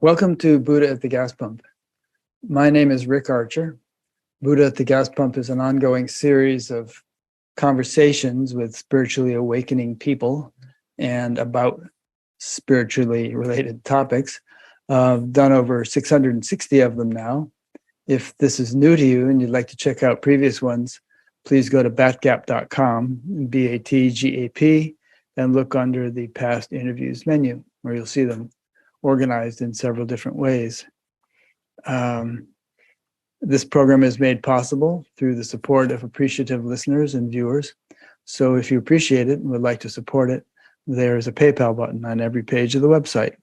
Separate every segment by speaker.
Speaker 1: Welcome to Buddha at the Gas Pump. My name is Rick Archer. Buddha at the Gas Pump is an ongoing series of conversations with spiritually awakening people and about spiritually related topics. I've done over 660 of them now. If this is new to you and you'd like to check out previous ones, please go to batgap.com, BATGAP, and look under the past interviews menu, where you'll see them organized in several different ways. This program is made possible through the support of appreciative listeners and viewers. So if you appreciate it and would like to support it, there's a PayPal button on every page of the website.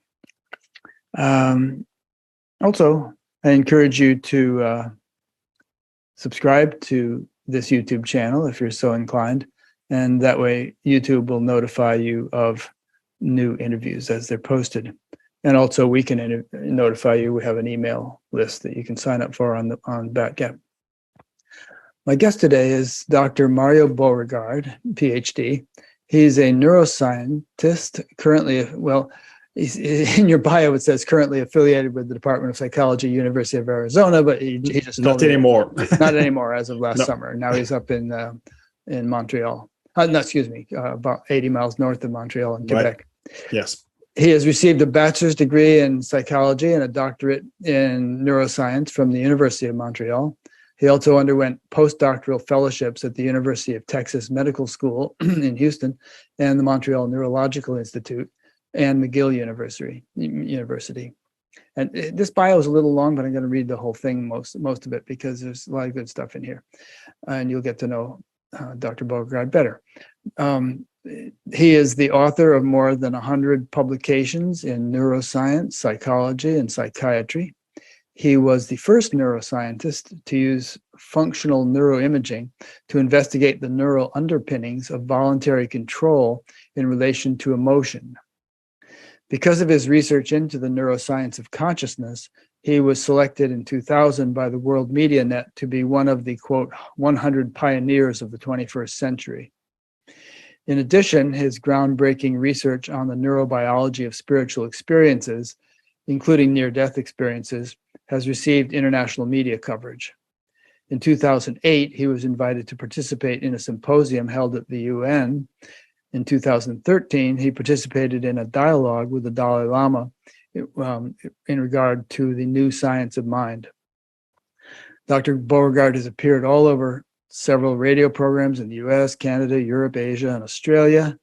Speaker 1: Also, I encourage you to subscribe to this YouTube channel if you're so inclined, and that way YouTube will notify you of new interviews as they're posted. And also we can notify you. We have an email list that you can sign up for on BatGap. My guest today is Dr. Mario Beauregard, PhD. He's a neuroscientist, currently, well, in your bio it says currently affiliated with the Department of Psychology, University of Arizona, but he just
Speaker 2: not anymore.
Speaker 1: Not anymore as of last summer. Now he's up in Montreal. No, excuse me, about 80 miles north of Montreal in Quebec.
Speaker 2: Right. Yes.
Speaker 1: He has received a bachelor's degree in psychology and a doctorate in neuroscience from the University of Montreal. He also underwent postdoctoral fellowships at the University of Texas Medical School in Houston and the Montreal Neurological Institute and McGill University. And this bio is a little long, but I'm going to read the whole thing, most of it, because there's a lot of good stuff in here. And you'll get to know Dr. Beauregard better. He is the author of more than 100 publications in neuroscience, psychology, and psychiatry. He was the first neuroscientist to use functional neuroimaging to investigate the neural underpinnings of voluntary control in relation to emotion. Because of his research into the neuroscience of consciousness, he was selected in 2000 by the World Media Net to be one of the, quote, 100 pioneers of the 21st century. In addition, his groundbreaking research on the neurobiology of spiritual experiences, including near-death experiences, has received international media coverage. In 2008, he was invited to participate in a symposium held at the UN. In 2013, he participated in a dialogue with the Dalai Lama in regard to the new science of mind. Dr. Beauregard has appeared all over several radio programs in the US, Canada, Europe, Asia, and Australia.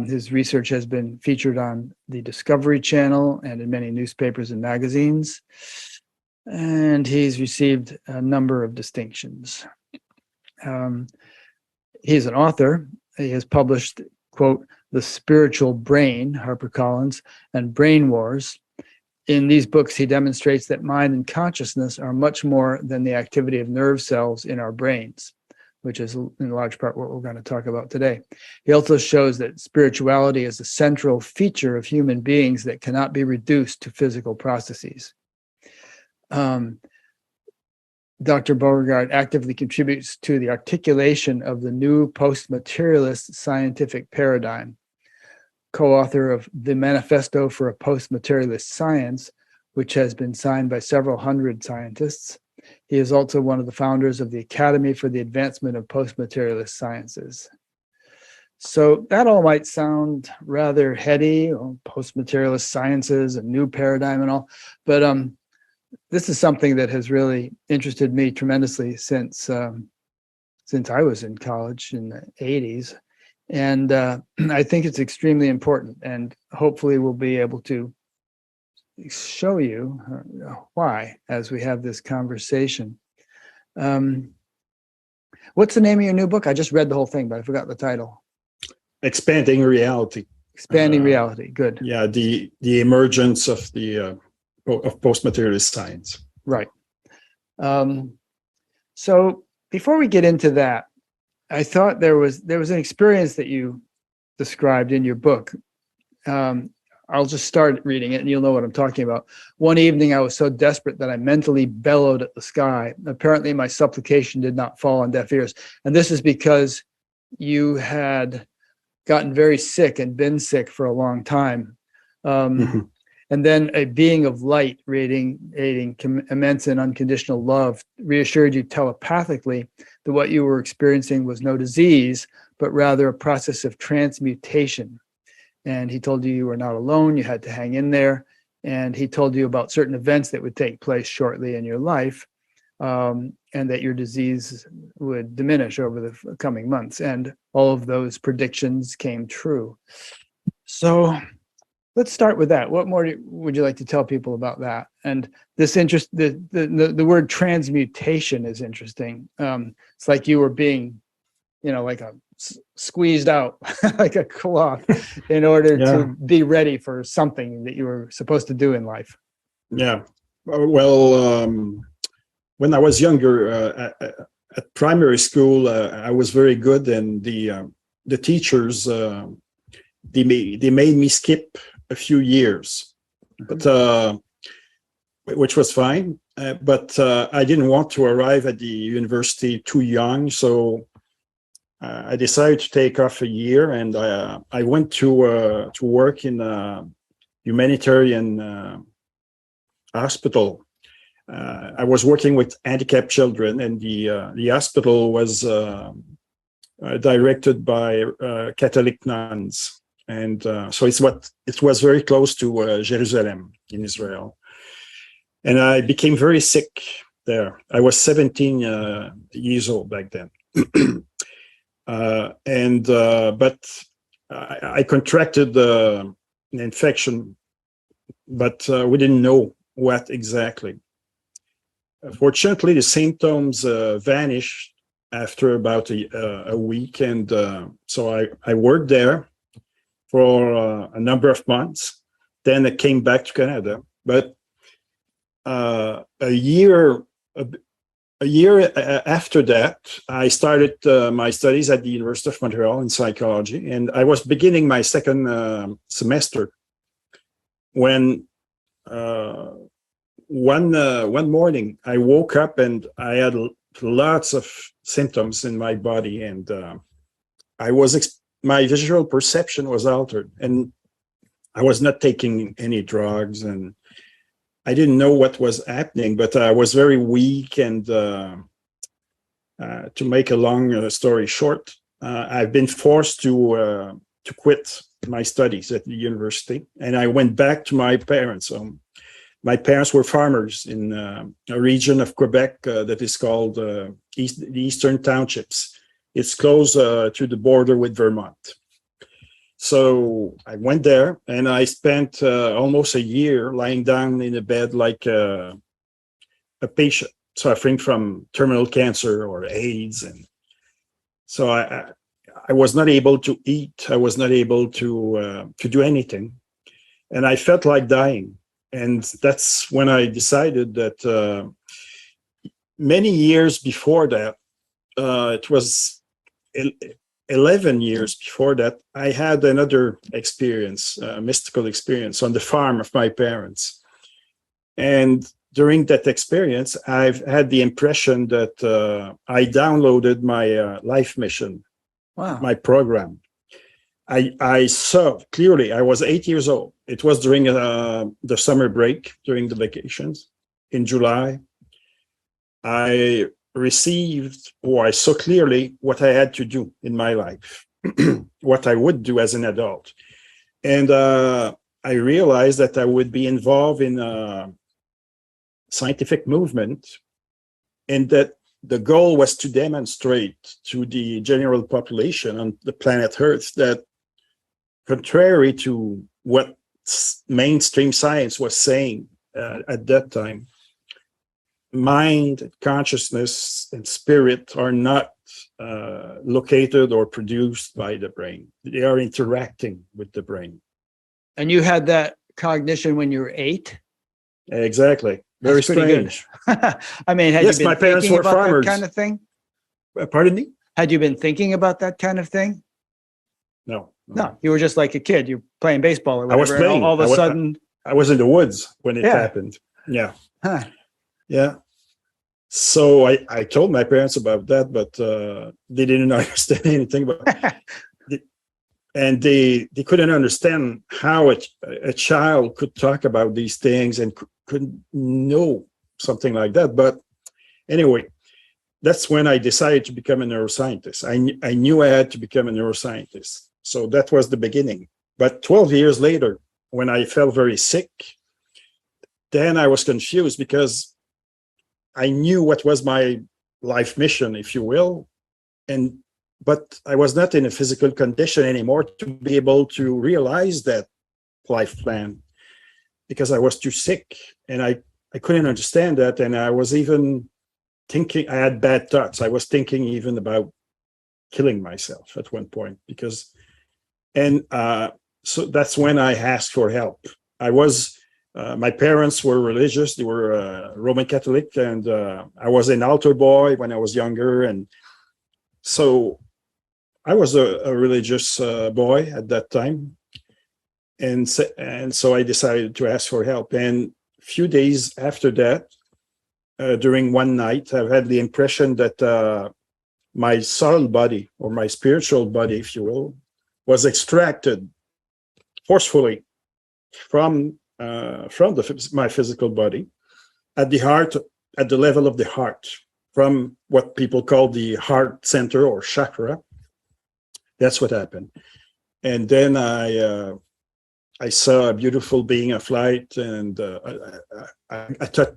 Speaker 1: His research has been featured on the Discovery Channel and in many newspapers and magazines. And he's received a number of distinctions. He's an author. He has published, quote, The Spiritual Brain, HarperCollins, and Brain Wars. In these books, he demonstrates that mind and consciousness are much more than the activity of nerve cells in our brains, which is in large part what we're going to talk about today. He also shows that spirituality is a central feature of human beings that cannot be reduced to physical processes. Dr. Beauregard actively contributes to the articulation of the new post-materialist scientific paradigm, co-author of the Manifesto for a Post-Materialist Science, which has been signed by several hundred scientists. He is also one of the founders of the Academy for the Advancement of Post-Materialist Sciences. So that all might sound rather heady, post-materialist sciences, a new paradigm and all, but this is something that has really interested me tremendously since I was in college in the 80s. And I think it's extremely important, and hopefully we'll be able to show you why as we have this conversation. What's the name of your new book? I just read the whole thing, but I forgot the title.
Speaker 2: Expanding Reality.
Speaker 1: Expanding Reality, good.
Speaker 2: Yeah, the emergence of the of post-materialist science.
Speaker 1: Right. So before we get into that, I thought there was an experience that you described in your book. I'll just start reading it and you'll know what I'm talking about. One evening, I was so desperate that I mentally bellowed at the sky. Apparently, my supplication did not fall on deaf ears. And this is because you had gotten very sick and been sick for a long time. And then a being of light radiating immense and unconditional love reassured you telepathically that what you were experiencing was no disease, but rather a process of transmutation. And he told you were not alone, you had to hang in there. And he told you about certain events that would take place shortly in your life, and that your disease would diminish over the coming months. And all of those predictions came true. So let's start with that. What more would you like to tell people about that? And this interest, the word transmutation is interesting. It's like you were being, like a squeezed out like a cloth in order to be ready for something that you were supposed to do in life.
Speaker 2: Yeah. Well, when I was younger, at primary school, I was very good, and the teachers they made me skip a few years, but which was fine. But I didn't want to arrive at the university too young, so I decided to take off a year, and I went to work in a humanitarian hospital. I was working with handicapped children, and the hospital was directed by Catholic nuns, and so it was very close to Jerusalem in Israel. And I became very sick there. I was 17 years old back then. But I contracted an infection, but we didn't know what exactly. Fortunately, the symptoms vanished after about a week, and so I worked there for a number of months. Then I came back to Canada, but a year after that, I started my studies at the University of Montreal in psychology, and I was beginning my second semester when one morning I woke up and I had lots of symptoms in my body, and my visual perception was altered, and I was not taking any drugs, and I didn't know what was happening, but I was very weak. And to make a long story short, I've been forced to quit my studies at the university, and I went back to my parents' home. My parents were farmers in a region of Quebec that is called the Eastern Townships. It's close to the border with Vermont. So I went there, and I spent almost a year lying down in a bed like a patient suffering from terminal cancer or AIDS. And so I was not able to eat. I was not able to do anything. And I felt like dying. And that's when I decided that many years before that, it was 11 years before that, I had another experience, a mystical experience on the farm of my parents. And during that experience, I've had the impression that I downloaded my life mission, my program. I saw clearly, I was 8 years old. It was during the summer break, during the vacations in July. I saw clearly what I had to do in my life, what I would do as an adult. And I realized that I would be involved in a scientific movement, and that the goal was to demonstrate to the general population on the planet Earth that, contrary to what mainstream science was saying at that time, mind, consciousness, and spirit are not located or produced by the brain. They are interacting with the brain. And
Speaker 1: you had that cognition when you were 8?
Speaker 2: Exactly. Very strange.
Speaker 1: I mean, had
Speaker 2: yes,
Speaker 1: you been
Speaker 2: my parents
Speaker 1: thinking
Speaker 2: were
Speaker 1: about
Speaker 2: farmers.
Speaker 1: That kind of thing?
Speaker 2: Pardon me?
Speaker 1: Had you been thinking about that kind of thing?
Speaker 2: No,
Speaker 1: you were just like a kid. You're playing baseball or whatever.
Speaker 2: I was playing.
Speaker 1: All of a sudden,
Speaker 2: I was in the woods when it happened. Yeah.
Speaker 1: Huh.
Speaker 2: Yeah. So I told my parents about that, but they didn't understand anything about it. and they couldn't understand how a child could talk about these things and couldn't know something like that. But anyway, that's when I decided to become a neuroscientist. I knew I had to become a neuroscientist. So that was the beginning. But 12 years later, when I felt very sick, then I was confused because I knew what was my life mission, if you will, but I was not in a physical condition anymore to be able to realize that life plan because I was too sick, and I couldn't understand that. And I was even thinking, I had bad thoughts. I was thinking even about killing myself at one point so that's when I asked for help. My parents were religious. They were Roman Catholic, and I was an altar boy when I was younger. And so I was a religious boy at that time. And so I decided to ask for help. And a few days after that, during one night, I've had the impression that my soul body, or my spiritual body, if you will, was extracted forcefully from my physical body at the heart, at the level of the heart, from what people call the heart center or chakra. That's what happened. And then I saw a beautiful being of light, and I thought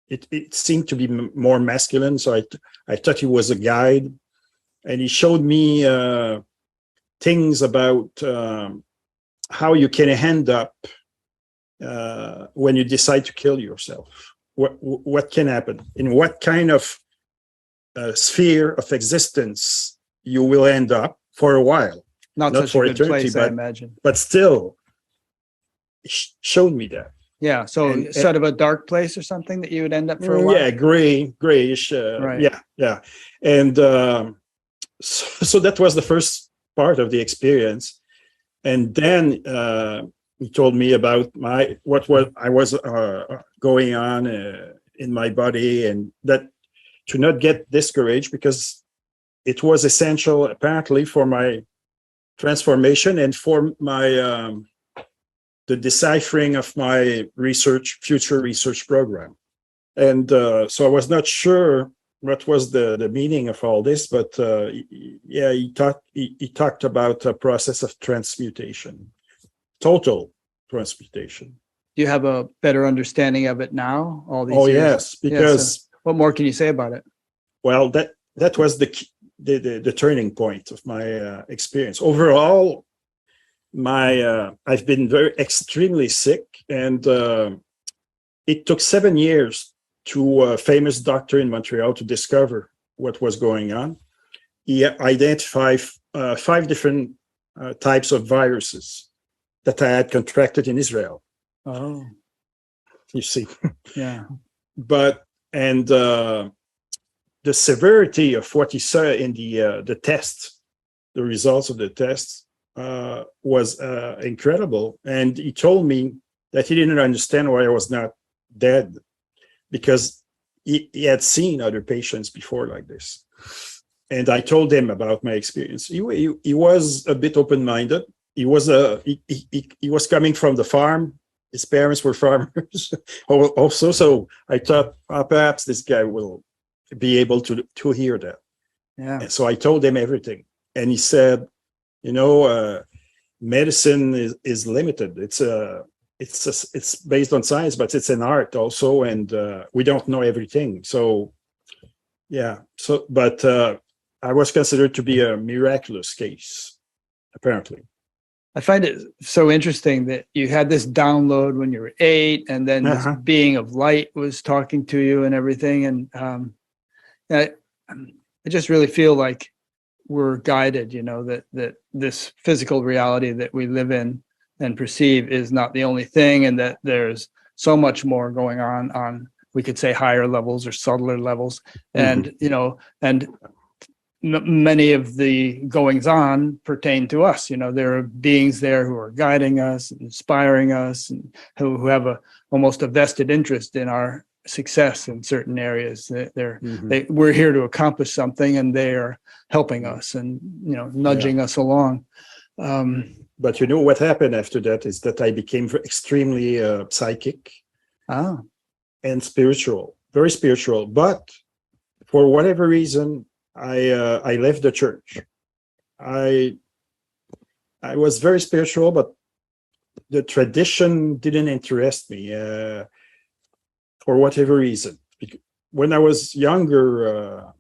Speaker 2: it seemed to be more masculine. So I thought he was a guide, and he showed me things about how you can end up when you decide to kill yourself. What can happen, in what kind of sphere of existence you will end up for a while,
Speaker 1: not such for a good eternity, place, I imagine.
Speaker 2: But still, showed me that.
Speaker 1: Yeah, so sort of a dark place or something that you would end up for a while.
Speaker 2: Yeah, grayish. Right. Yeah, and so that was the first part of the experience, and then he told me about what I was going on in my body, and that to not get discouraged because it was essential apparently for my transformation and for my the deciphering of my future research program. And so I was not sure what was the meaning of all this, but yeah, he talked about a process of transmutation, total transmutation.
Speaker 1: Do you have a better understanding of it now? All these years?
Speaker 2: Yes, because
Speaker 1: so what more can you say about it?
Speaker 2: Well, that was the turning point of my experience. Overall, I've been extremely sick, and it took 7 years to a famous doctor in Montreal to discover what was going on. He identified 5 different types of viruses that I had contracted in Israel.
Speaker 1: Oh,
Speaker 2: you see.
Speaker 1: Yeah.
Speaker 2: The severity of what he saw in the test, the results of the tests, was incredible. And he told me that he didn't understand why I was not dead, because he had seen other patients before like this. And I told him about my experience. He was a bit open-minded. He was coming from the farm. His parents were farmers also. So I thought, perhaps this guy will be able to hear that.
Speaker 1: Yeah.
Speaker 2: And so I told him everything. And he said, medicine is limited. It's based on science, but it's an art also, and we don't know everything. So, yeah. But I was considered to be a miraculous case, apparently.
Speaker 1: I find it so interesting that you had this download when you were 8, and then this being of light was talking to you and everything. And I just really feel like we're guided, that this physical reality that we live in and perceive is not the only thing, and that there's so much more going on we could say higher levels or subtler levels. And many of the goings on pertain to us. There are beings there who are guiding us, inspiring us, and who have almost a vested interest in our success in certain areas. We're here to accomplish something, and they are helping us and nudging us along.
Speaker 2: But you know what happened after that is that I became extremely psychic and spiritual, very spiritual. But for whatever reason, I left the church. I was very spiritual, but the tradition didn't interest me for whatever reason. When I was younger,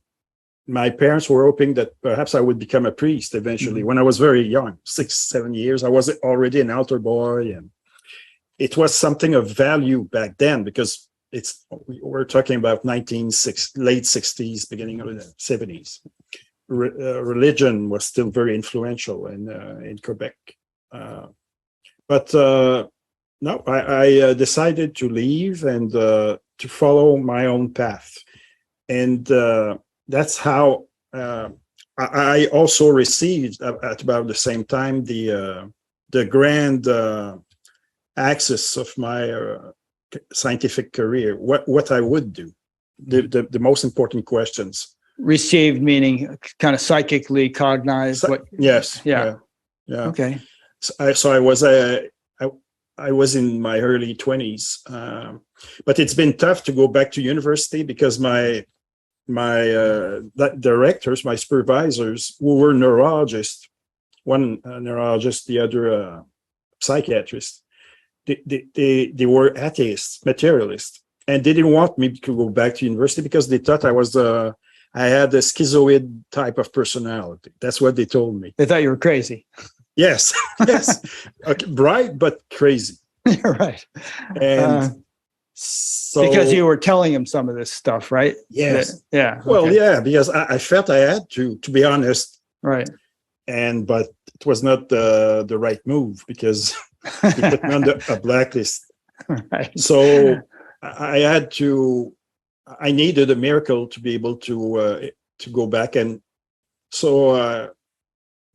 Speaker 2: my parents were hoping that perhaps I would become a priest eventually. When I was very young, 6, 7 years, I was already an altar boy, and it was something of value back then because we're talking about late 60s, beginning of the 70s. Religion was still very influential in Quebec. But no, I decided to leave and to follow my own path. And that's how I also received at about the same time the grand axis of my scientific career, what I would do, the most important questions.
Speaker 1: Received meaning kind of psychically cognized.
Speaker 2: Yes.
Speaker 1: Yeah. Okay.
Speaker 2: So I was in my early 20s, but it's been tough to go back to university because my directors, my supervisors, who were neurologists, one neurologist, the other psychiatrist, they were atheists, materialists, and they didn't want me to go back to university because they thought I had a schizoid type of personality. That's what they told me.
Speaker 1: They thought you were crazy.
Speaker 2: Yes, yes. Okay, bright but crazy.
Speaker 1: You're right.
Speaker 2: And so
Speaker 1: because you were telling him some of this stuff, right?
Speaker 2: Yes.
Speaker 1: Yeah.
Speaker 2: Well,
Speaker 1: okay.
Speaker 2: yeah, because I felt I had to be honest.
Speaker 1: Right.
Speaker 2: But it was not the right move because he put me on a blacklist.
Speaker 1: Right.
Speaker 2: So I needed a miracle to be able to go back. And so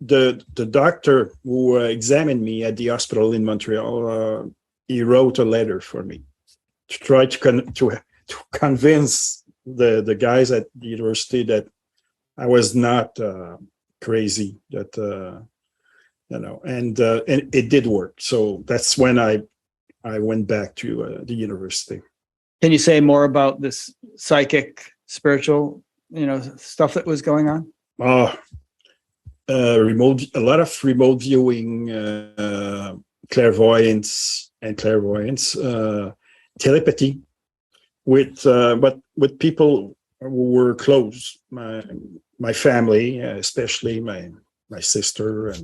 Speaker 2: the doctor who examined me at the hospital in Montreal, he wrote a letter for me to try to convince the guys at the university that I was not crazy, that and it did work. So that's when I went back to the university.
Speaker 1: Can you say more about this psychic, spiritual, stuff that was going on?
Speaker 2: A lot of remote viewing, clairvoyance, telepathy with people who were close, my family, especially my sister,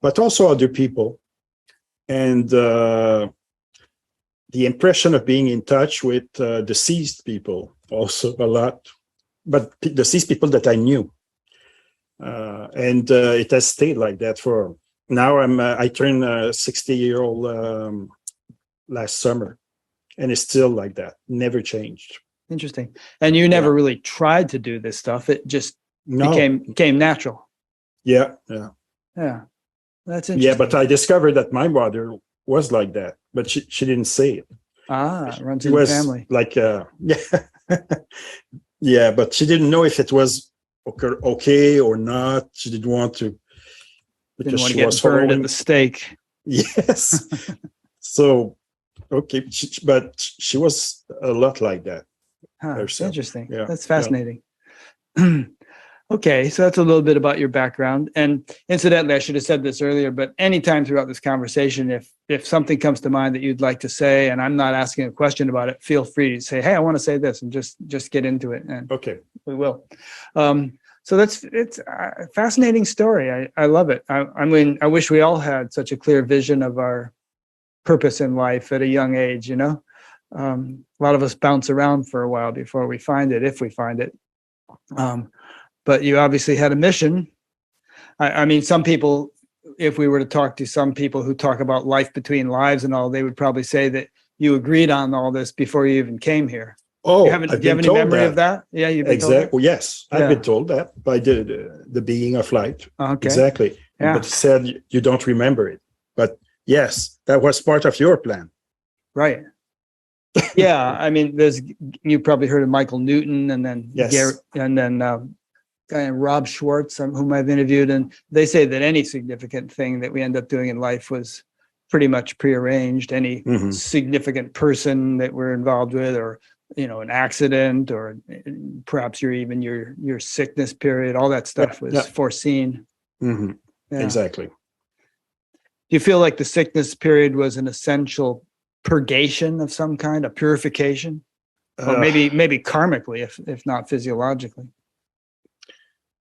Speaker 2: but also other people, and the impression of being in touch with deceased people also a lot, but deceased people that I knew. And it has stayed like that for now. I turned 60-year-old last summer, and it's still like that. Never changed.
Speaker 1: Interesting. And you never really tried to do this stuff. It just became natural.
Speaker 2: Yeah.
Speaker 1: That's interesting.
Speaker 2: Yeah, but I discovered that my mother was like that, but she didn't say it.
Speaker 1: It runs in the family.
Speaker 2: Like yeah, but she didn't know if it was okay or not. She didn't want to, because she was
Speaker 1: burned at the stake.
Speaker 2: Yes. So okay, but she was a lot like that.
Speaker 1: Interesting.
Speaker 2: Yeah.
Speaker 1: That's fascinating. Okay, so that's a little bit about your background. And incidentally, I should have said this earlier, but anytime throughout this conversation, if something comes to mind that you'd like to say, and I'm not asking a question about it, feel free to say, hey, I want to say this, and just get into it. And
Speaker 2: okay,
Speaker 1: we will. So it's a fascinating story. I love it. I mean, I wish we all had such a clear vision of our purpose in life at a young age, A lot of us bounce around for a while before we find it, if we find it. But you obviously had a mission. I mean, some people, if we were to talk to some people who talk about life between lives and all, they would probably say that you agreed on all this before you even came here.
Speaker 2: Oh,
Speaker 1: do you have any memory of that? Yeah, you've been told that?
Speaker 2: Well, yes, I've been told that by the being of light.
Speaker 1: Okay.
Speaker 2: Exactly.
Speaker 1: Yeah.
Speaker 2: But you said you don't remember it. But yes, that was part of your plan.
Speaker 1: Right. Yeah, I mean, you probably heard of Michael Newton, and then
Speaker 2: yes.
Speaker 1: guy named Rob Schwartz, whom I've interviewed, and they say that any significant thing that we end up doing in life was pretty much prearranged. Any significant person that we're involved with, or an accident, or perhaps your sickness period, all that stuff was foreseen.
Speaker 2: Yeah. Exactly.
Speaker 1: Do you feel like the sickness period was an essential purgation of some kind, a purification, or maybe karmically, if not physiologically?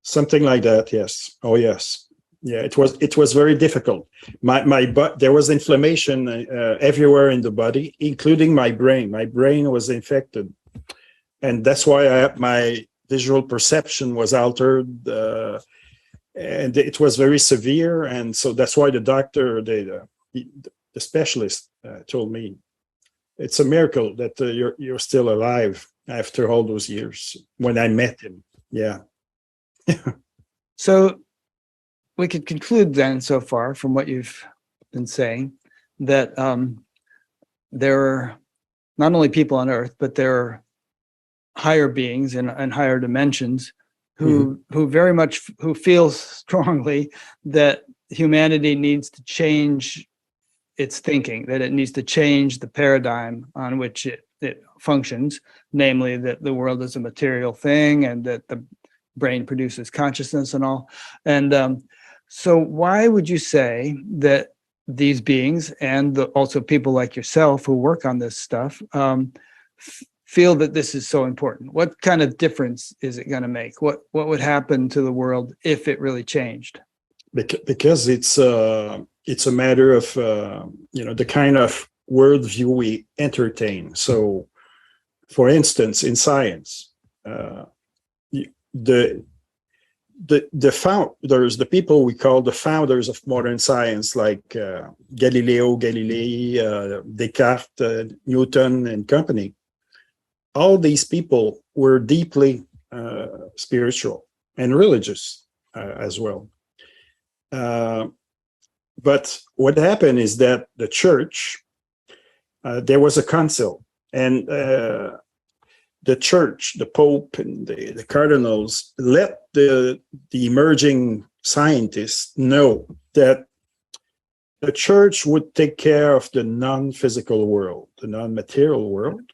Speaker 2: Something like that, yes. Oh, yes. Yeah, it was very difficult. My butt, there was inflammation everywhere in the body, including my brain. My brain was infected, and that's why my visual perception was altered, and it was very severe. And so that's why the doctor, the specialist, told me it's a miracle that you're still alive after all those years. When I met him, yeah.
Speaker 1: So we could conclude then, so far from what you've been saying, that there are not only people on Earth, but there are higher beings and higher dimensions who feel strongly that humanity needs to change its thinking, that it needs to change the paradigm on which it functions, namely that the world is a material thing and that the brain produces consciousness and all. And so why would you say that these beings, and also people like yourself who work on this stuff, feel that this is so important? What kind of difference is it going to make? What would happen to the world if it really changed?
Speaker 2: Because it's a matter of the kind of worldview we entertain. So, for instance, in science, the founders, the people we call the founders of modern science, like Galileo Galilei, Descartes, Newton, and company, all these people were deeply spiritual and religious as well. But what happened is that the church, there was a council, and the church, the Pope, and the cardinals let the emerging scientists know that the church would take care of the non-physical world, the non-material world.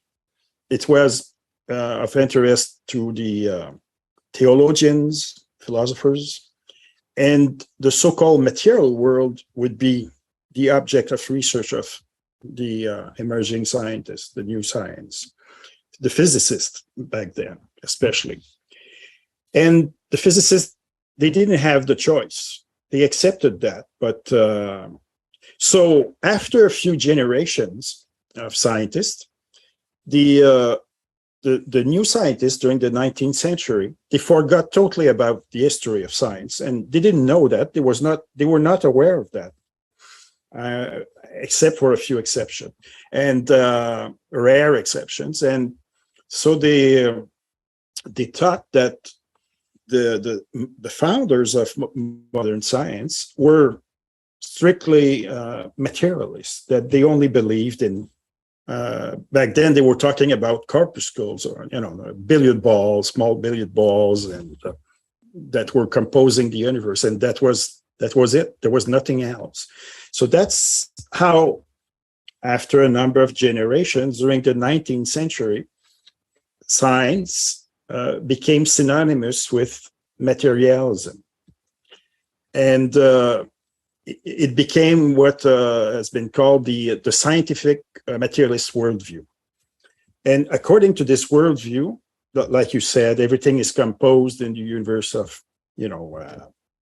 Speaker 2: It was of interest to the theologians, philosophers, and the so-called material world would be the object of research of the emerging scientists, the new science, the physicists back then, especially. And the physicists, they didn't have the choice. They accepted that. But so after a few generations of scientists, the new scientists during the 19th century, they forgot totally about the history of science, and they didn't know that. They were not aware of that, except for a few exceptions and rare exceptions. And so they thought that the founders of modern science were strictly materialists, that they only believed in. Back then, they were talking about corpuscles, or billiard balls, small billiard balls, and that were composing the universe, and that was it. There was nothing else. So that's how, after a number of generations during the 19th century, science became synonymous with materialism, and it became what has been called the scientific materialist worldview. And according to this worldview, like you said, everything is composed in the universe of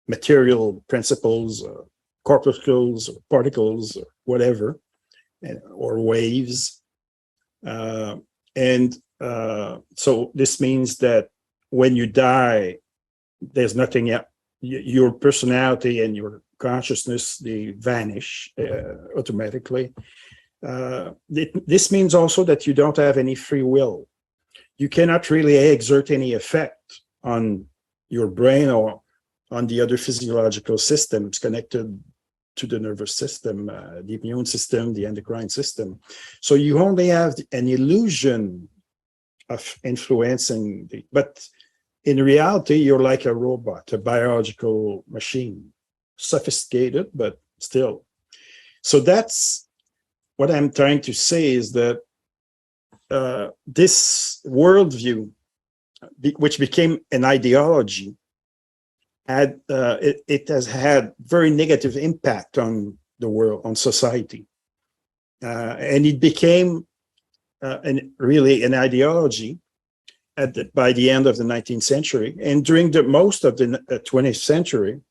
Speaker 2: material principles, corpuscles, or particles, or whatever, or waves. So this means that when you die, there's nothing else. Your personality and your consciousness, they vanish automatically. This means also that you don't have any free will. You cannot really exert any effect on your brain or on the other physiological systems connected to the nervous system, the immune system, the endocrine system. So you only have an illusion of influencing, but in reality, you're like a robot, a biological machine, sophisticated, but still. So that's what I'm trying to say, is that this worldview, which became an ideology, it has had very negative impact on the world, on society. And it became really an ideology by the end of the 19th century. And during most of the 20th century,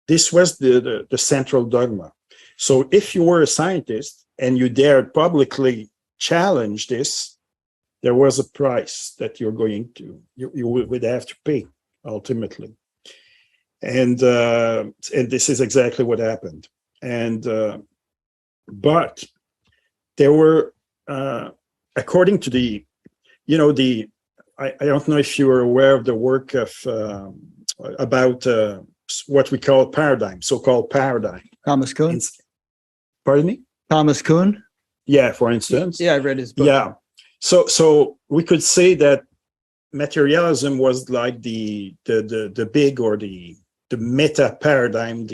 Speaker 2: this was the central dogma. So if you were a scientist and you dared publicly challenge this, there was a price that you would have to pay ultimately. And this is exactly what happened. And but there were, according to I don't know if you are aware of the work of about what we call paradigm, so-called paradigm.
Speaker 1: Thomas Kuhn?
Speaker 2: Pardon me?
Speaker 1: Thomas Kuhn?
Speaker 2: Yeah, for instance.
Speaker 1: Yeah, I read his book.
Speaker 2: Yeah. So we could say that materialism was like the big, or the meta paradigm,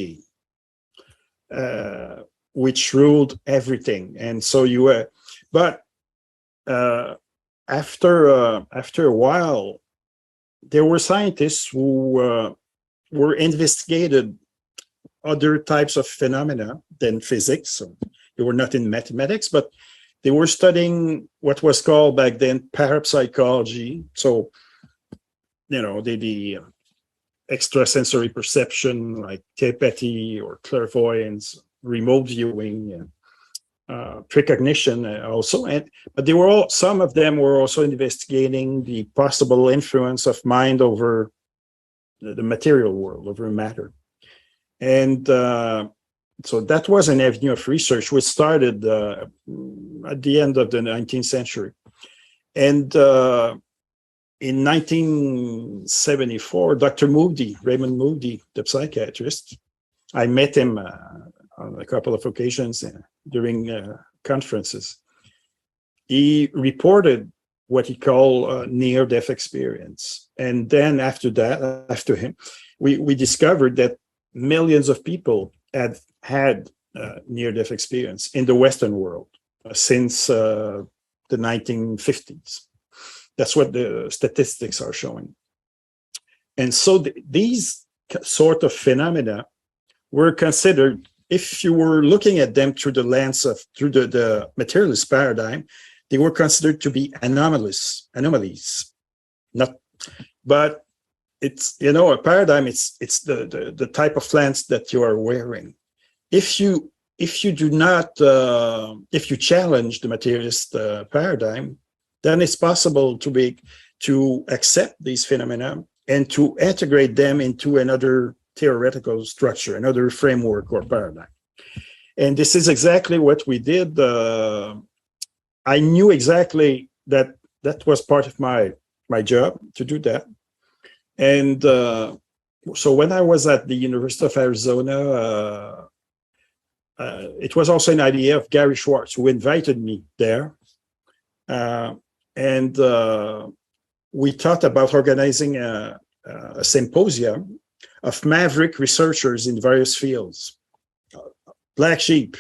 Speaker 2: which ruled everything. And so but after a while, there were scientists who were investigated other types of phenomena than physics. So they were not in mathematics, but they were studying what was called back then parapsychology. So, the extrasensory perception, like telepathy or clairvoyance, remote viewing, precognition also. But some of them were also investigating the possible influence of mind over the material world, over matter. And so that was an avenue of research which started at the end of the 19th century. And in 1974, Dr. Moody, Raymond Moody, the psychiatrist, I met him on a couple of occasions during conferences. He reported what he called near-death experience. And then after him, we discovered that millions of people had near-death experience in the Western world since the 1950s. That's what the statistics are showing. And so these sort of phenomena were considered, if you were looking at them through the lens through the materialist paradigm, they were considered to be anomalies. But it's, a paradigm, it's the type of lens that you are wearing. If you challenge the materialist paradigm, then it's possible to accept these phenomena and to integrate them into another theoretical structure, another framework or paradigm. And this is exactly what we did. I knew exactly that was part of my job to do that. And so when I was at the University of Arizona, it was also an idea of Gary Schwartz, who invited me there. And we thought about organizing a symposium of maverick researchers in various fields. Black sheep,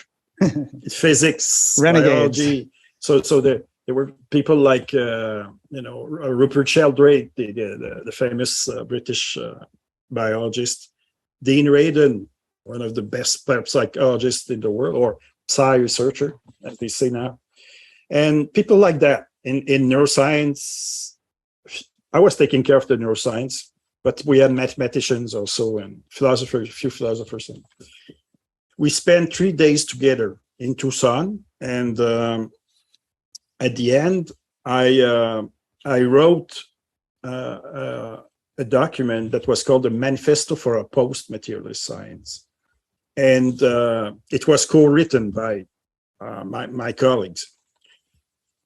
Speaker 2: physics,
Speaker 1: renegades.
Speaker 2: biology. So there were people like Rupert Sheldrake, the famous British biologist, Dean Radin, one of the best psychologists in the world, or psi researcher, as they say now, and people like that. In neuroscience, I was taking care of the neuroscience, but we had mathematicians also and philosophers, a few philosophers. We spent 3 days together in Tucson, and at the end, I wrote a document that was called the Manifesto for a Post-Materialist Science, and it was co-written by my colleagues.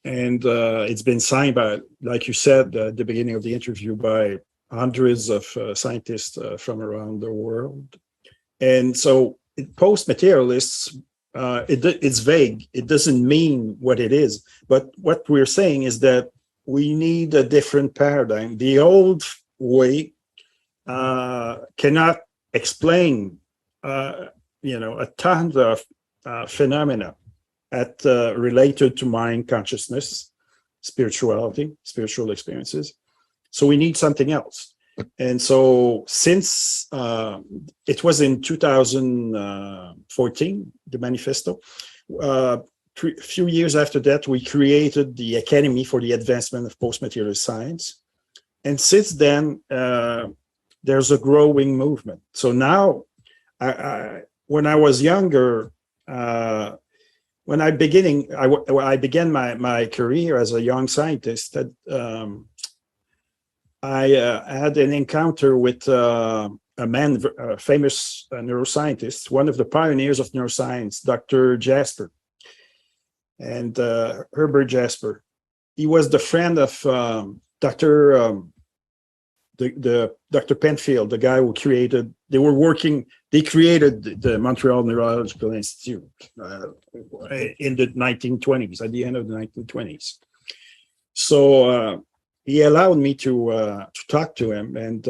Speaker 2: And it's been signed by, like you said at the beginning of the interview, by hundreds of scientists from around the world. And so post-materialists, it's vague. It doesn't mean what it is. But what we're saying is that we need a different paradigm. The old way cannot explain, a ton of phenomena related to mind, consciousness, spirituality, spiritual experiences. So we need something else. And so since it was in 2014, the Manifesto, a few years after that, we created the Academy for the Advancement of Post-Materialist Science. And since then, there's a growing movement. So now, when I was younger, when I began my career as a young scientist, I had an encounter with a famous neuroscientist, one of the pioneers of neuroscience, Dr. Jasper, and Herbert Jasper. He was the friend of Dr. Dr. Penfield, the guy who created. They created the Montreal Neurological Institute in the 1920s, at the end of the 1920s. So he allowed me to talk to him, and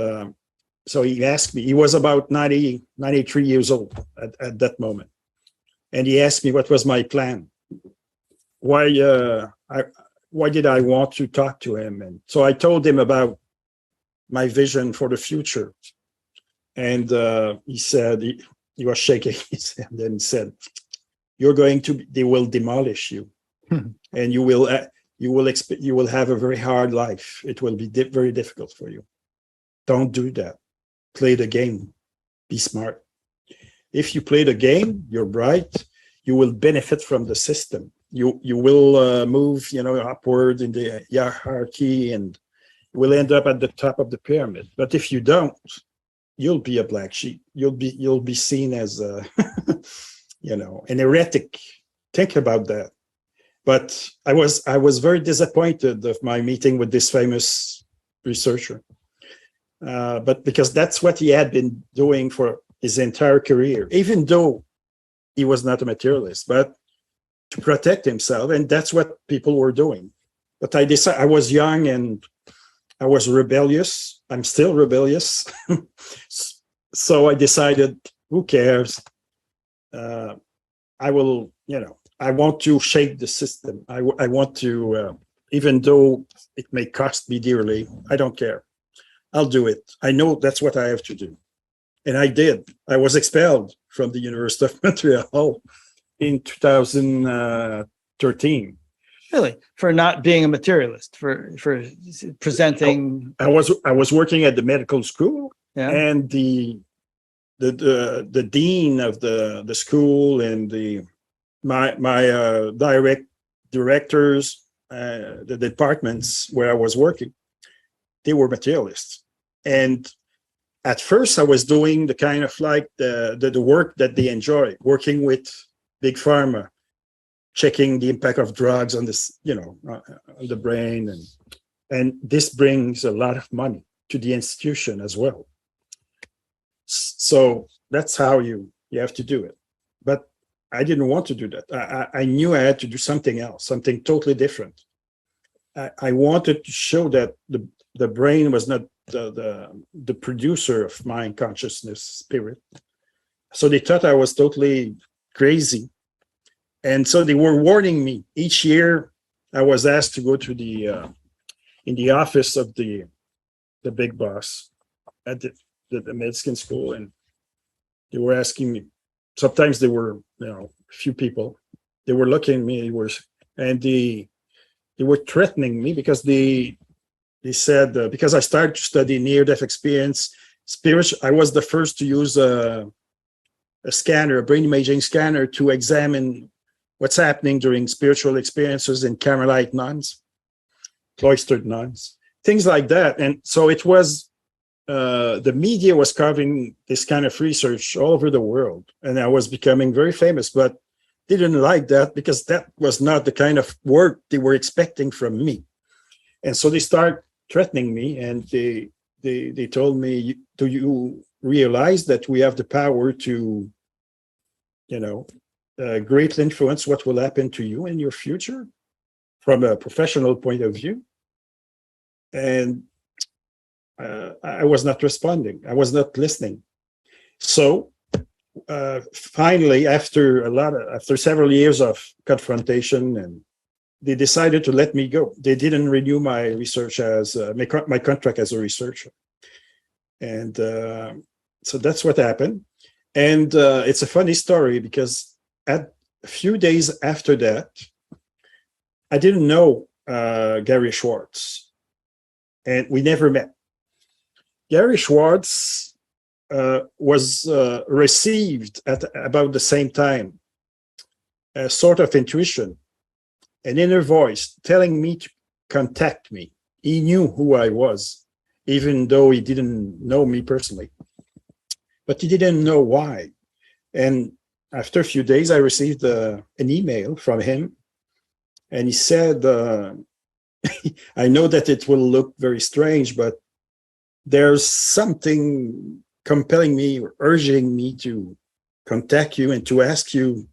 Speaker 2: so he asked me. He was about 93 years old at that moment, and he asked me what was my plan. Why did I want to talk to him? And so I told him about my vision for the future, and he said, he was shaking his head, and then he said, they will demolish you, and you will have a very hard life. It will be very difficult for you. Don't do that. Play the game. Be smart. If you play the game, you're bright. You will benefit from the system. You will move, upward in the hierarchy, and will end up at the top of the pyramid. But if you don't, you'll be a black sheep. You'll be seen as an heretic. Think about that. But I was very disappointed of my meeting with this famous researcher. But because that's what he had been doing for his entire career, even though he was not a materialist, but to protect himself. And that's what people were doing. But I decided, I was young and I was rebellious. I'm still rebellious. So I decided, who cares? I will, I want to shake the system. I want to, even though it may cost me dearly, I don't care. I'll do it. I know that's what I have to do. And I did. I was expelled from the University of Montreal in 2013.
Speaker 1: Really? For not being a materialist, for presenting.
Speaker 2: I was working at the medical school,
Speaker 1: Yeah.
Speaker 2: and the dean of the school and my directors, the departments where I was working, they were materialists. And at first I was doing the kind of like the work that they enjoy, working with big pharma, checking the impact of drugs on this, on the brain, and this brings a lot of money to the institution as well. So that's how you have to do it. But I didn't want to do that. I knew I had to do something else, something totally different. I wanted to show that the brain was not the producer of mind, consciousness, spirit. So they thought I was totally crazy. And so they were warning me. Each year I was asked to go to in the office of the big boss at the medicine school, and they were asking me. Sometimes they were, a few people. They were looking at me, and they were threatening me because they said because I started to study near-death experience, I was the first to use a scanner, a brain imaging scanner, to examine what's happening during spiritual experiences in Carmelite nuns, cloistered nuns, things like that. And so it was, the media was covering this kind of research all over the world, and I was becoming very famous, but they didn't like that because that was not the kind of work they were expecting from me. And so they started threatening me, and they told me, do you realize that we have the power to, greatly influence what will happen to you in your future from a professional point of view? And I was not responding. I was not listening. So finally, after several years of confrontation, and they decided to let me go. They didn't renew my research as my contract as a researcher, and so that's what happened. And it's a funny story because a few days after that, I didn't know Gary Schwartz, and we never met. Gary Schwartz was received at about the same time a sort of intuition, an inner voice telling me to contact me. He knew who I was, even though he didn't know me personally, but he didn't know why. And after a few days, I received an email from him, and he said, I know that it will look very strange, but there's something compelling me or urging me to contact you and to ask you,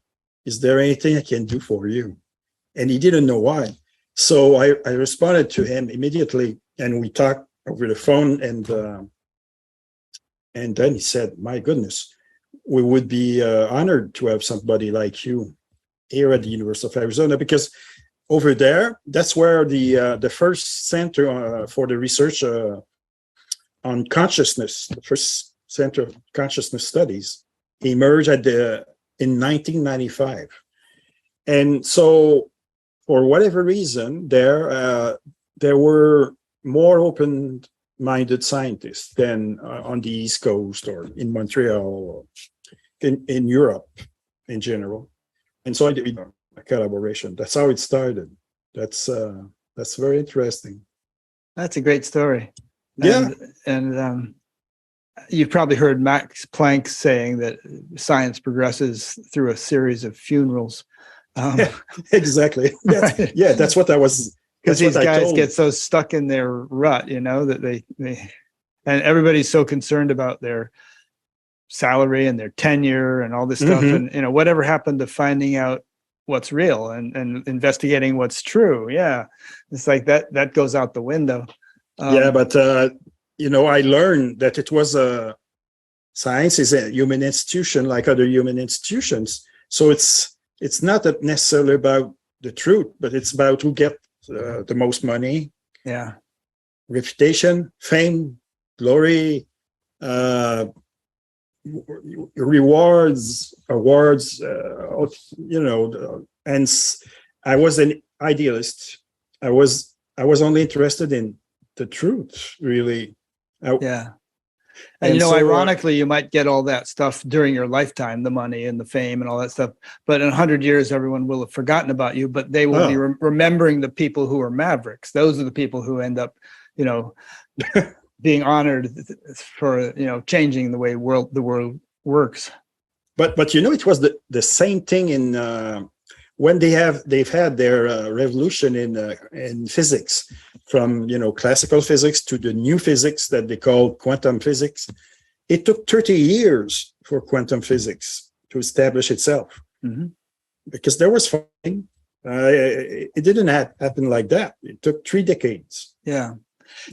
Speaker 2: is there anything I can do for you? And he didn't know why. So I responded to him immediately, and we talked over the phone, and then he said, my goodness, we would be honored to have somebody like you here at the University of Arizona, because over there, that's where the first center for the research on consciousness, the first Center of Consciousness Studies, emerged in 1995. And so, for whatever reason, there were more open-minded scientists than on the East Coast or in Montreal or in Europe in general. And so I did a collaboration. That's how it started. That's very interesting.
Speaker 1: That's a great story.
Speaker 2: Yeah.
Speaker 1: And you've probably heard Max Planck saying that science progresses through a series of funerals.
Speaker 2: Yeah, exactly.
Speaker 1: Right.
Speaker 2: Yeah, that's what I was.
Speaker 1: Because these guys get so stuck in their rut, that they and everybody's so concerned about their salary and their tenure and all this stuff. And whatever happened to finding out what's real and investigating what's true. Yeah, it's like that goes out the window.
Speaker 2: Yeah, but I learned that it was science is a human institution like other human institutions. So it's not necessarily about the truth, but it's about who get the most money, reputation, fame, glory, rewards, awards. And I was an idealist. I was only interested in the truth, really.
Speaker 1: And so, ironically, you might get all that stuff during your lifetime, the money and the fame and all that stuff. But in 100 years, everyone will have forgotten about you, but they will be remembering the people who are mavericks. Those are the people who end up, being honored for, changing the way the world works.
Speaker 2: But it was the same thing in when they've had their revolution in physics, from classical physics to the new physics that they call quantum physics. It took 30 years for quantum physics to establish itself, because there was fighting. It didn't happen like that. It took 3 decades.
Speaker 1: Yeah.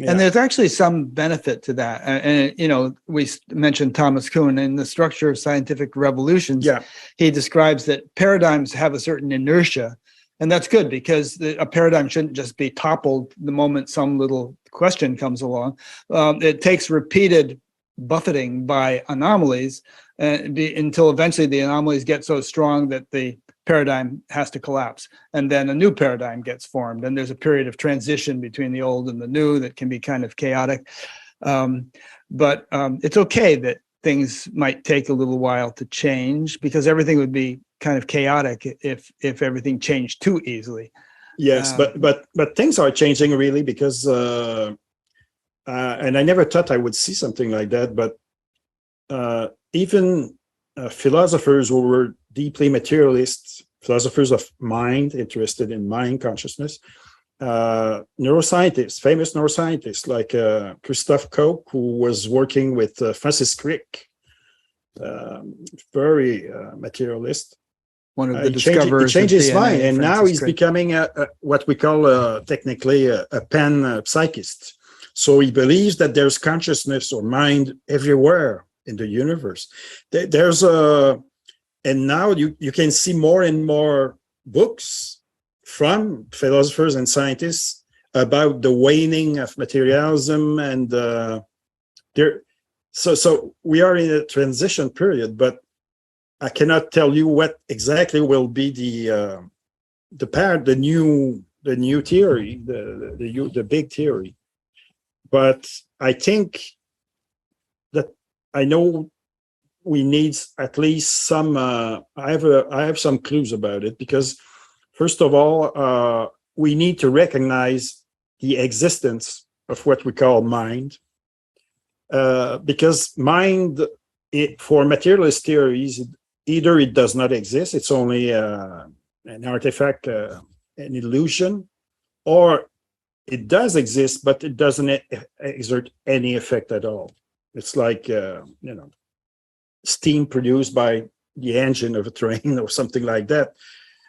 Speaker 1: And there's actually some benefit to that. And we mentioned Thomas Kuhn in The Structure of Scientific Revolutions. Yeah. He describes that paradigms have a certain inertia. And that's good, because a paradigm shouldn't just be toppled the moment some little question comes along. It takes repeated buffeting by anomalies until eventually the anomalies get so strong that the paradigm has to collapse, and then a new paradigm gets formed, and there's a period of transition between the old and the new that can be kind of chaotic. But it's okay that things might take a little while to change, because everything would be kind of chaotic if everything changed too easily.
Speaker 2: Yes, but things are changing, really, because and I never thought I would see something like that, but even philosophers who were deeply materialists, philosophers of mind, interested in mind consciousness, neuroscientists, famous neuroscientists like Christoph Koch, who was working with Francis Crick, very materialist.
Speaker 1: One of the discoverers.
Speaker 2: He changed his mind, and now he's becoming what we call technically a pan-psychist. So he believes that there's consciousness or mind everywhere in the universe. There's a, and now you can see more and more books from philosophers and scientists about the waning of materialism, and there. So we are in a transition period, but I cannot tell you what exactly will be the new theory, the big theory. But I think that I know we need at least some. I have some clues about it, because first of all, we need to recognize the existence of what we call mind, because mind, for materialist theories, either it does not exist, it's only an artifact, an illusion, or it does exist, but it doesn't exert any effect at all. It's like, steam produced by the engine of a train or something like that.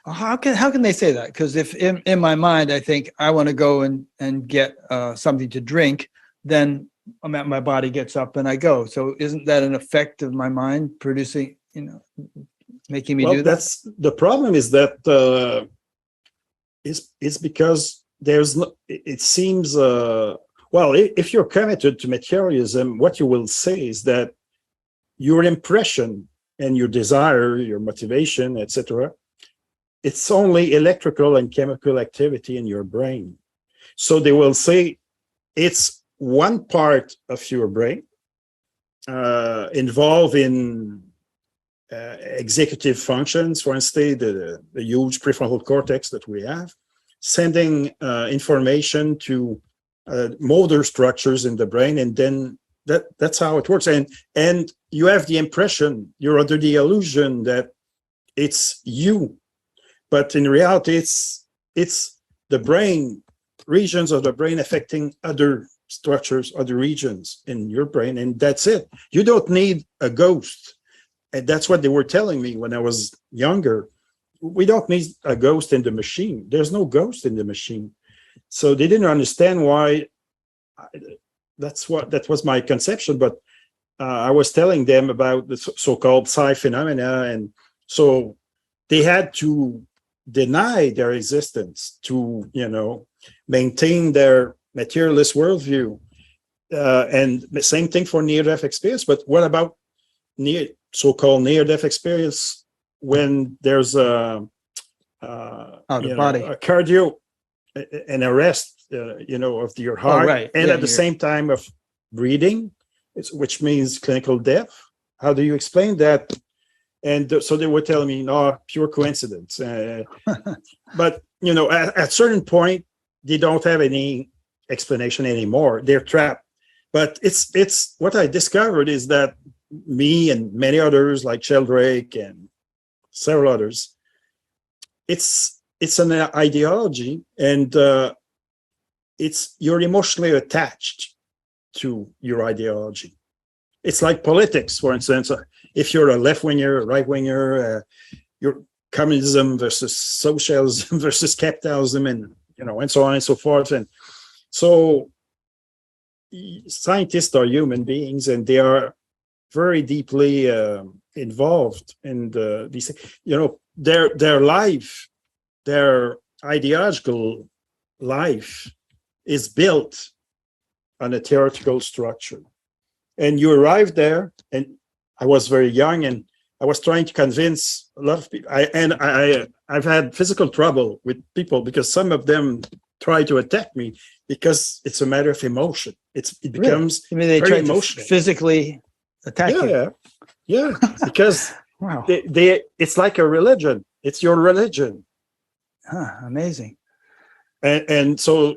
Speaker 1: How can they say that? Because if in my mind I think I want to go and get something to drink, then my body gets up and I go. So isn't that an effect of my mind producing, making me do that?
Speaker 2: That's the problem, is that it's because there's no, it seems, if you're committed to materialism, what you will say is that your impression and your desire, your motivation, etc., it's only electrical and chemical activity in your brain. So they will say it's one part of your brain involved in executive functions, for instance, the huge prefrontal cortex that we have, sending information to motor structures in the brain, and then that's how it works. And you have the impression, you're under the illusion that it's you, but in reality, it's the brain, regions of the brain affecting other structures, other regions in your brain, and that's it. You don't need a ghost. And that's what they were telling me when I was younger. We don't need a ghost in the machine. There's no ghost in the machine. So they didn't understand why. That was my conception. But I was telling them about the so-called psi phenomena, and so they had to deny their existence to, maintain their materialist worldview. And the same thing for near-death experience. But what about so-called near-death experience when there's a cardio, an arrest, of your heart,
Speaker 1: right.
Speaker 2: and at the same time of breathing, which means clinical death? How do you explain that? And so they were telling me, no, pure coincidence. But, at a certain point, they don't have any explanation anymore. They're trapped. But it's what I discovered is that me and many others, like Sheldrake and several others, it's an ideology, and you're emotionally attached to your ideology. It's like politics, for instance. If you're a left-winger, a right-winger, you're communism versus socialism versus capitalism, and and so on and so forth. And so scientists are human beings, and they are very deeply involved in these. Their life, their ideological life, is built on a theoretical structure. And you arrive there, and I was very young, and I was trying to convince a lot of people. I've had physical trouble with people because some of them try to attack me because it's a matter of emotion. It becomes
Speaker 1: they
Speaker 2: very
Speaker 1: try
Speaker 2: emotional.
Speaker 1: to physically attack you?
Speaker 2: Yeah, because
Speaker 1: Wow.
Speaker 2: It's like a religion. It's your religion.
Speaker 1: Amazing.
Speaker 2: And so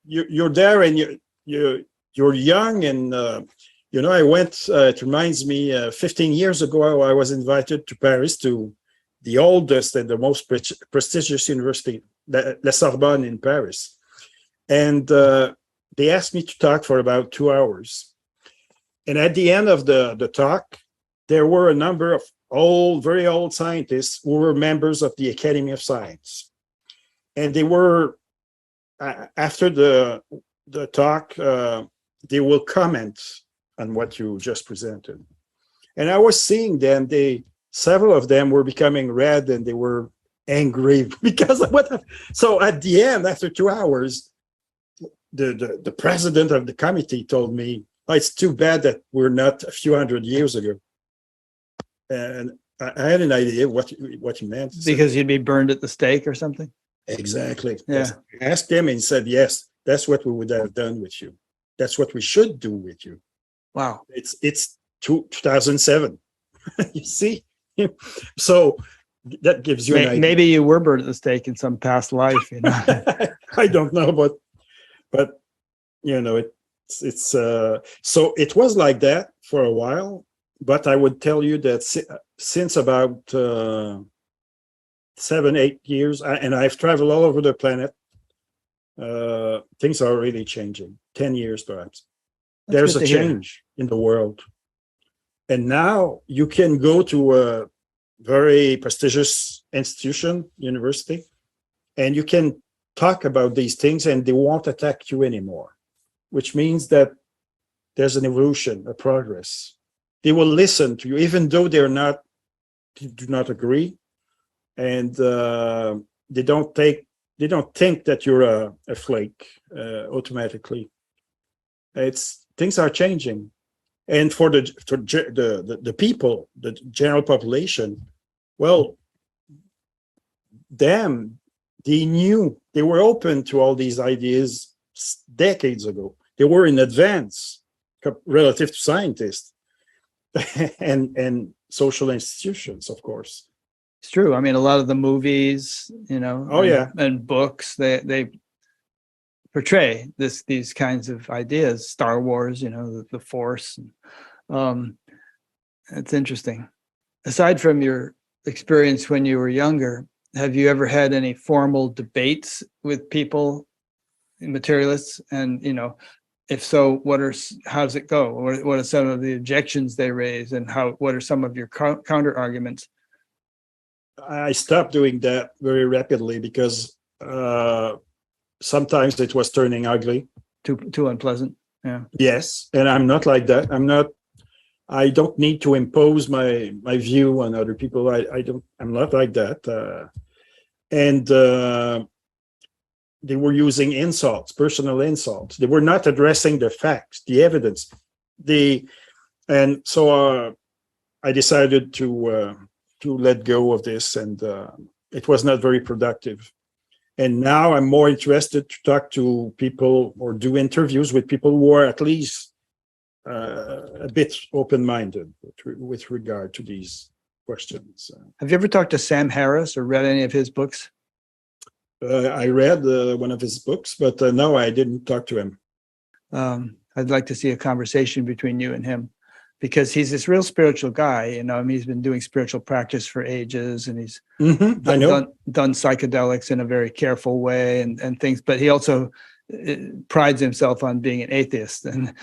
Speaker 2: you're there, and you're young, and I went. It reminds me, 15 years ago, I was invited to Paris, to the oldest and the most prestigious university, La Sorbonne in Paris, and they asked me to talk for about 2 hours. And at the end of the talk, there were a number of very old scientists who were members of the Academy of Science, and they were after the talk, they will comment on what you just presented. And I was seeing them, several of them were becoming red and they were angry because of what. So at the end, after 2 hours, the president of the committee told me, oh, it's too bad that we're not a few hundred years ago. And I had an idea what he meant.
Speaker 1: Because you'd be burned at the stake or something?
Speaker 2: Exactly.
Speaker 1: Yeah.
Speaker 2: Yes. I asked him and he said, yes, that's what we would have done with you. That's what we should do with you.
Speaker 1: Wow.
Speaker 2: It's 2007. You see? So that gives you an idea.
Speaker 1: Maybe you were burned at the stake in some past life, you know.
Speaker 2: I don't know, but you know, it's so it was like that for a while. But I would tell you that since about 7-8 years, and I've traveled all over the planet, things are really changing. 10 years perhaps. There's a change in the world. And now you can go to a very prestigious institution, university, and you can talk about these things and they won't attack you anymore, which means that there's an evolution, a progress. They will listen to you, even though do not agree, and they don't think that you're a flake automatically. Things are changing, and for the people, the general population, well, they knew, they were open to all these ideas decades ago. They were in advance relative to scientists and social institutions, of course.
Speaker 1: It's true. I mean, a lot of the movies, you know, and books, they portray these kinds of ideas. Star Wars, you know, the Force. It's interesting. Aside from your experience when you were younger, have you ever had any formal debates with people, materialists? And, you know, if so, how does it go? What are some of the objections they raise, and what are some of your counter arguments?
Speaker 2: I stopped doing that very rapidly because sometimes it was turning ugly.
Speaker 1: Too unpleasant. Yeah. Yes.
Speaker 2: And I'm not like that. I don't need to impose my view on other people. I'm not like that. They were using insults, personal insults. They were not addressing the facts, the evidence. And so I decided to let go of this, and it was not very productive. And now I'm more interested to talk to people or do interviews with people who are at least a bit open-minded with regard to these questions.
Speaker 1: Have you ever talked to Sam Harris or read any of his books?
Speaker 2: I read one of his books, but no, I didn't talk to him.
Speaker 1: I'd like to see a conversation between you and him, because he's this real spiritual guy. You know, I mean, he's been doing spiritual practice for ages, and he's done psychedelics in a very careful way and things. But he also prides himself on being an atheist and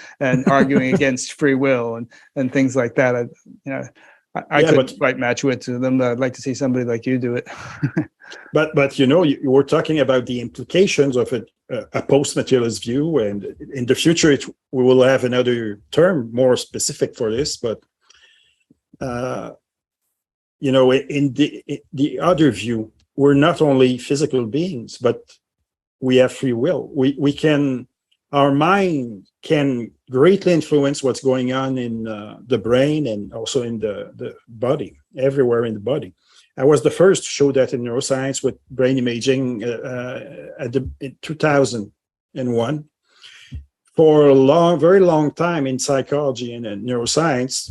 Speaker 1: arguing against free will and things like that. I couldn't quite match wits with them. I'd like to see somebody like you do it.
Speaker 2: But you know, you were talking about the implications of a post-materialist view, and in the future we will have another term more specific for this. But you know, in the other view, we're not only physical beings, but we have free will. Our mind can greatly influence what's going on in the brain and also in the body, everywhere in the body. I was the first to show that in neuroscience with brain imaging in 2001. For a very long time in psychology and in neuroscience,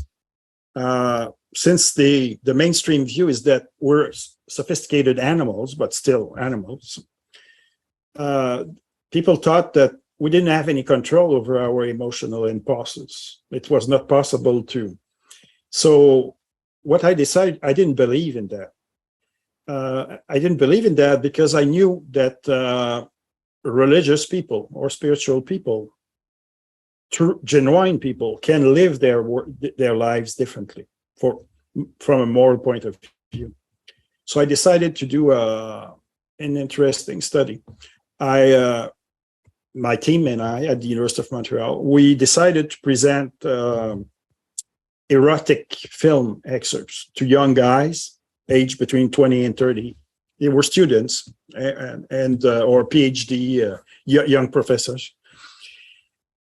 Speaker 2: since the mainstream view is that we're sophisticated animals, but still animals, people thought that we didn't have any control over our emotional impulses. It was not possible to. So what I decided, I didn't believe in that. I didn't believe in that because I knew that religious people or spiritual people, true, genuine people, can live their lives differently from a moral point of view. So I decided to do an interesting study. I my team and I at the University of Montreal, we decided to present erotic film excerpts to young guys aged between 20 and 30. They were students and or PhD young professors,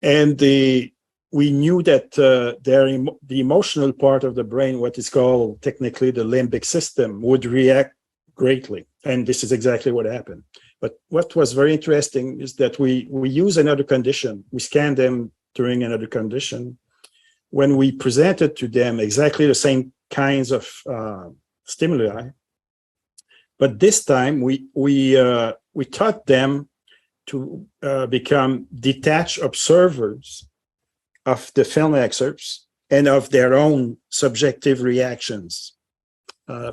Speaker 2: and we knew that the emotional part of the brain, what is called technically the limbic system, would react greatly, and this is exactly what happened. But what was very interesting is that we use another condition. We scanned them during another condition. When we presented to them exactly the same kinds of stimuli, but this time we taught them to become detached observers of the film excerpts and of their own subjective reactions,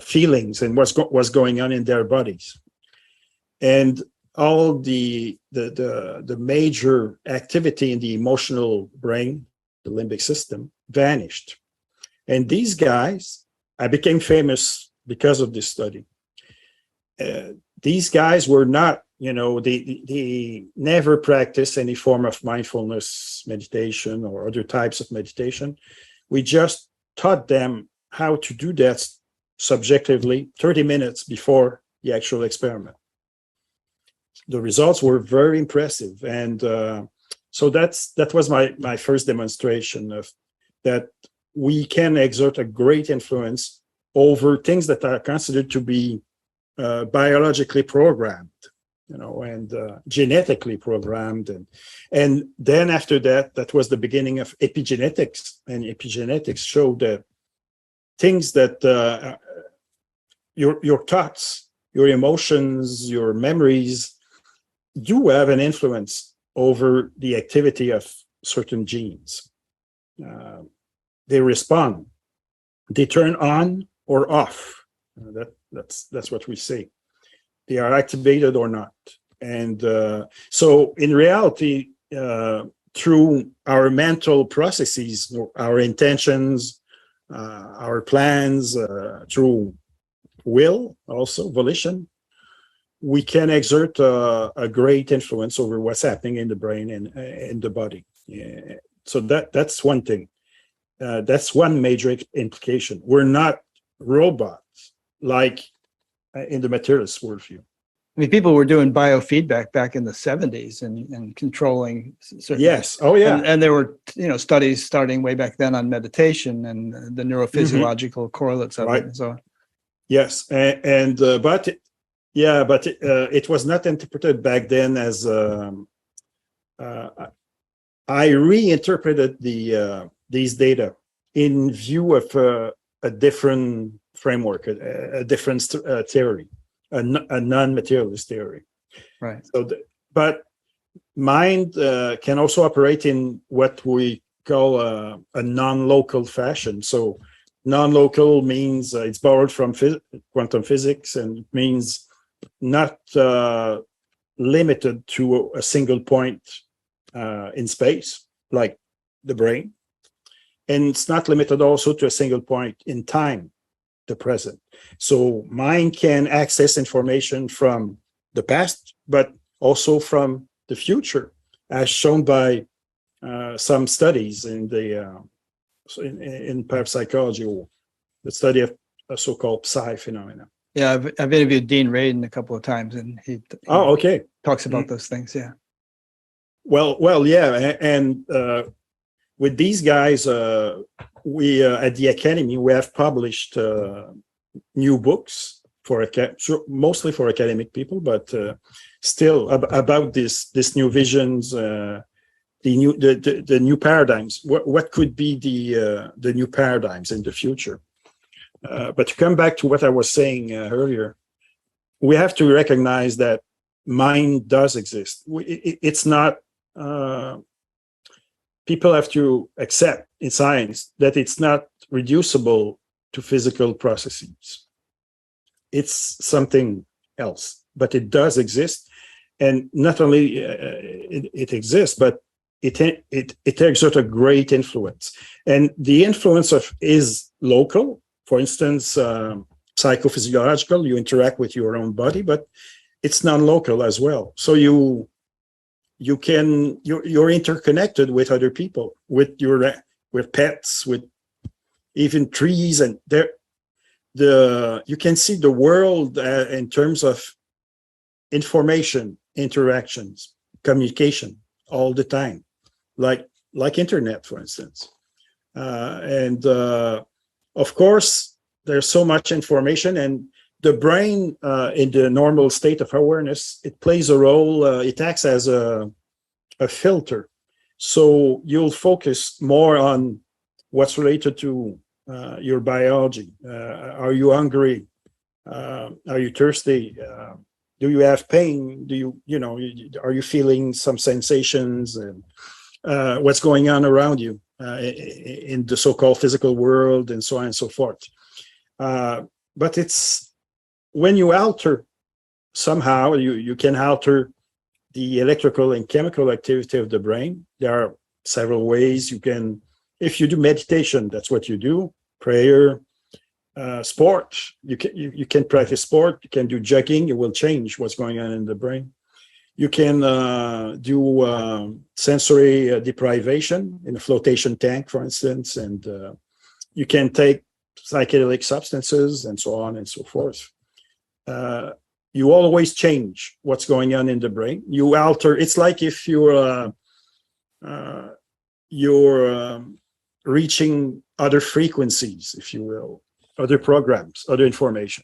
Speaker 2: feelings, and what's going on in their bodies. And all the major activity in the emotional brain, the limbic system, vanished. And these guys, I became famous because of this study. These guys were not, they never practiced any form of mindfulness meditation or other types of meditation. We just taught them how to do that subjectively 30 minutes before the actual experiment. The results were very impressive, and so that was my first demonstration of that we can exert a great influence over things that are considered to be biologically programmed, and genetically programmed, and then after that was the beginning of epigenetics, and epigenetics showed that things that your thoughts, your emotions, your memories do have an influence over the activity of certain genes. They respond, they turn on or off. That's what we say. They are activated or not. And so in reality, through our mental processes, our intentions, our plans, through will, also volition, we can exert a great influence over what's happening in the brain and in the body. Yeah. So that's one thing. That's one major implication. We're not robots like in the materialist worldview.
Speaker 1: I mean, people were doing biofeedback back in the 70s and controlling certain.
Speaker 2: Yes. Oh, yeah.
Speaker 1: And there were, studies starting way back then on meditation and the neurophysiological correlates of it and so on.
Speaker 2: Yes. But it was not interpreted back then as I reinterpreted these data in view of a different framework, a different theory, a non-materialist theory.
Speaker 1: Right.
Speaker 2: So, but mind can also operate in what we call a non-local fashion. So, non-local means it's borrowed from quantum physics, and it means not limited to a single point in space, like the brain. And it's not limited also to a single point in time, the present. So mind can access information from the past, but also from the future, as shown by some studies in parapsychology, or the study of a so-called psi phenomena.
Speaker 1: Yeah, I've interviewed Dean Radin a couple of times, and he talks about those things. Yeah.
Speaker 2: Well, yeah, and with these guys, we at the Academy we have published new books for mostly for academic people, but still about this new visions, the new paradigms. What could be the new paradigms in the future? But to come back to what I was saying earlier, we have to recognize that mind does exist. It's not. People have to accept in science that it's not reducible to physical processes. It's something else, but it does exist, and not only it exists, but it exerts a great influence. And the influence is local. For instance, psychophysiological, you interact with your own body, but it's non-local as well. So you're interconnected with other people, with pets, with even trees, and you can see the world in terms of information, interactions, communication all the time, like internet, for instance. And of course, there's so much information, and the brain in the normal state of awareness, it plays a role, it acts as a filter. So you'll focus more on what's related to your biology. Are you hungry? Are you thirsty? Do you have pain? Are you feeling some sensations? And what's going on around you in the so-called physical world, and so on and so forth. But it's when you alter somehow, you can alter the electrical and chemical activity of the brain. There are several ways you can. If you do meditation, that's what you do. Prayer, sport. You can practice sport. You can do jogging. It will change what's going on in the brain. You can do sensory deprivation in a flotation tank, for instance, and you can take psychedelic substances and so on and so forth. You always change what's going on in the brain. You alter. It's like if you're reaching other frequencies, if you will, other programs, other information,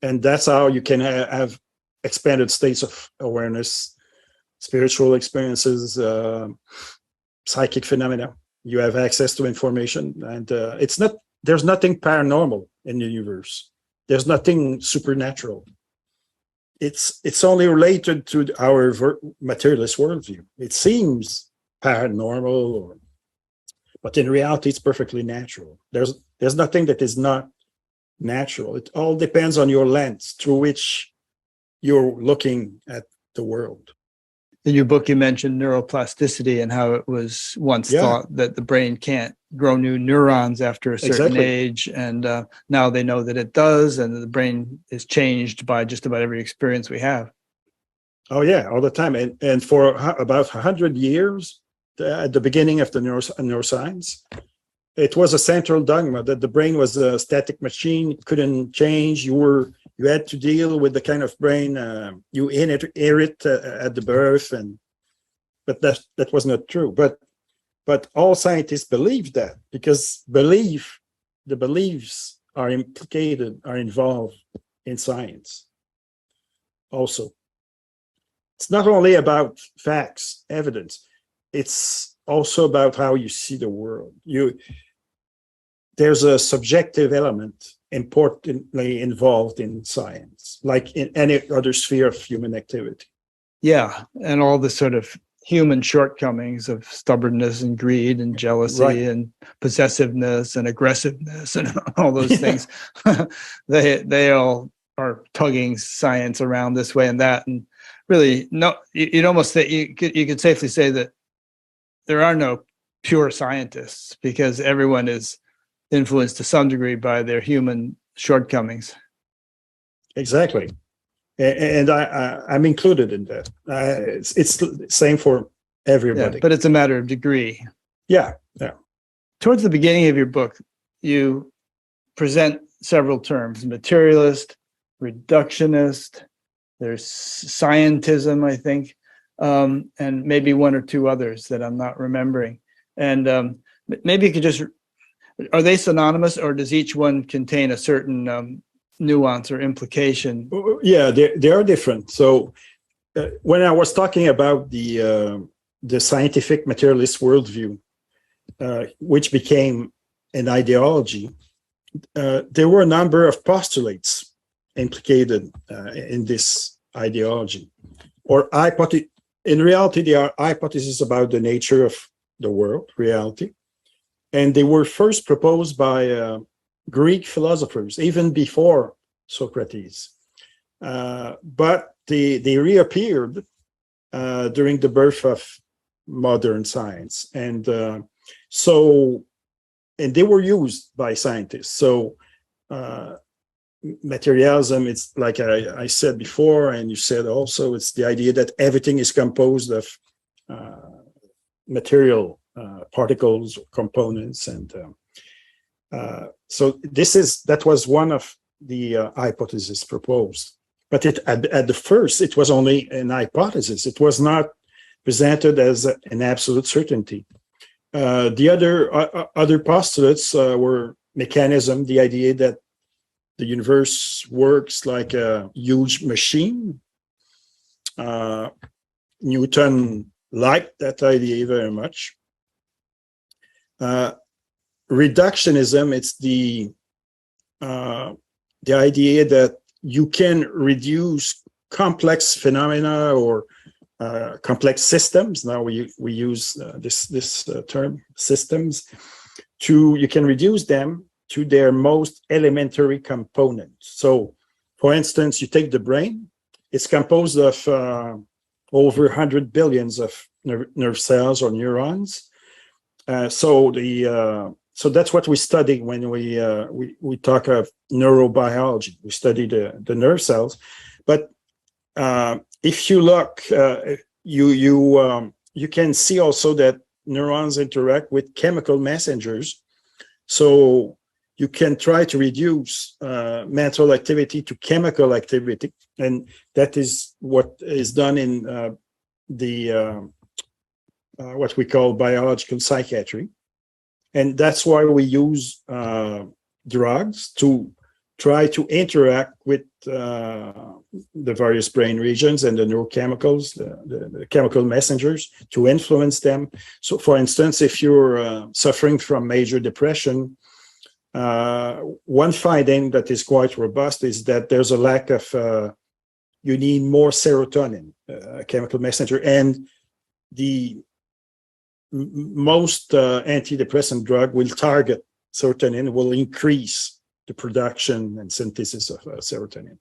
Speaker 2: and that's how you can have expanded states of awareness, spiritual experiences, psychic phenomena. You have access to information, and there's nothing paranormal in the universe. There's nothing supernatural. It's only related to our materialist worldview. It seems paranormal, but in reality, it's perfectly natural. There's nothing that is not natural. It all depends on your lens through which you're looking at the world.
Speaker 1: In your book, you mentioned neuroplasticity and how it was once thought that the brain can't grow new neurons after a certain age. And now they know that it does, and the brain is changed by just about every experience we have.
Speaker 2: Oh, yeah, all the time. And for about 100 years, at the beginning of the neuroscience, it was a central dogma that the brain was a static machine. It couldn't change. You had to deal with the kind of brain you inherit at the birth, but that was not true. But all scientists believe that, because the beliefs are involved in science. Also, it's not only about facts, evidence. It's also about how you see the world. There's a subjective element importantly involved in science, like in any other sphere of human activity.
Speaker 1: Yeah, and all the sort of human shortcomings of stubbornness and greed and jealousy and possessiveness and aggressiveness and all those things, they all are tugging science around this way and that. And really, no, you'd almost say you could safely say that there are no pure scientists, because everyone is influenced to some degree by their human shortcomings.
Speaker 2: Exactly. And I'm included in that. It's the same for everybody.
Speaker 1: Yeah, but it's a matter of degree.
Speaker 2: Yeah.
Speaker 1: Towards the beginning of your book, you present several terms: materialist, reductionist, there's scientism, I think, and maybe one or two others that I'm not remembering. And maybe you could just, are they synonymous, or does each one contain a certain nuance or implication?
Speaker 2: Yeah, they are different. So when I was talking about the scientific materialist worldview, which became an ideology, there were a number of postulates implicated in this ideology, or in reality, they are hypotheses about the nature of the world, reality, and they were first proposed by Greek philosophers, even before Socrates. But they reappeared during the birth of modern science. And they were used by scientists. So materialism, it's like I said before, and you said also, it's the idea that everything is composed of material particles, components, and so that was one of the hypotheses proposed. But at the first, it was only an hypothesis. It was not presented as an absolute certainty. The other postulates were mechanism, the idea that the universe works like a huge machine. Newton liked that idea very much. Reductionism, it's the idea that you can reduce complex phenomena or complex systems. Now we use this term, systems. You can reduce them to their most elementary components. So, for instance, you take the brain. It's composed of over 100 billions of nerve cells or neurons. So that's what we study when we talk of neurobiology. We study the nerve cells, but if you look, you can see also that neurons interact with chemical messengers. So you can try to reduce mental activity to chemical activity, and that is what is done in what we call biological psychiatry. And that's why we use drugs to try to interact with the various brain regions and the neurochemicals, the chemical messengers, to influence them. So, for instance, if you're suffering from major depression, one finding that is quite robust is that there's a lack of, you need more serotonin, a chemical messenger, and the most antidepressant drug will target serotonin, will increase the production and synthesis of serotonin.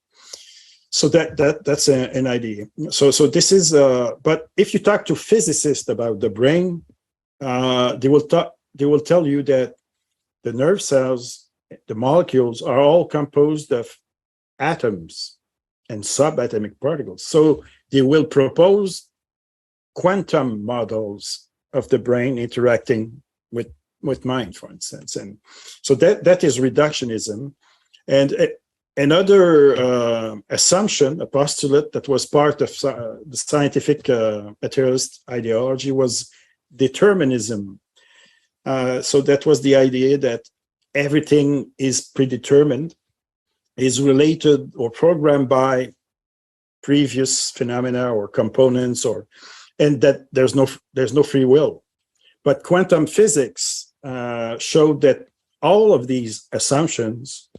Speaker 2: So that's an idea. So this is, but if you talk to physicists about the brain, they will tell you that the nerve cells, the molecules, are all composed of atoms and subatomic particles. So they will propose quantum models of the brain interacting with mind, for instance. And so that is reductionism. And another assumption, a postulate that was part of the scientific materialist ideology was determinism. So that was the idea that everything is predetermined, is related or programmed by previous phenomena or components, and that there's no free will. But quantum physics showed that all of these assumptions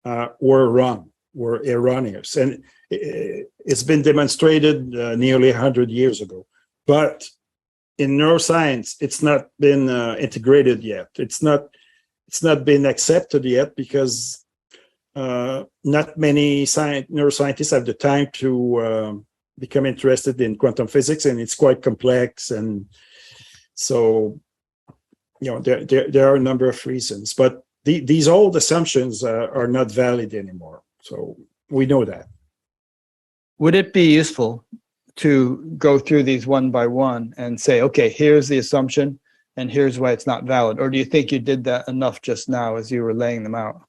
Speaker 2: were wrong, were erroneous, and it's been demonstrated nearly 100 years ago. But in neuroscience, it's not been integrated yet. It's not been accepted yet because not many neuroscientists have the time to become interested in quantum physics, and it's quite complex. And so, there are a number of reasons, but these old assumptions are not valid anymore. So we know that.
Speaker 1: Would it be useful to go through these one by one and say, okay, here's the assumption and here's why it's not valid? Or do you think you did that enough just now as you were laying them out?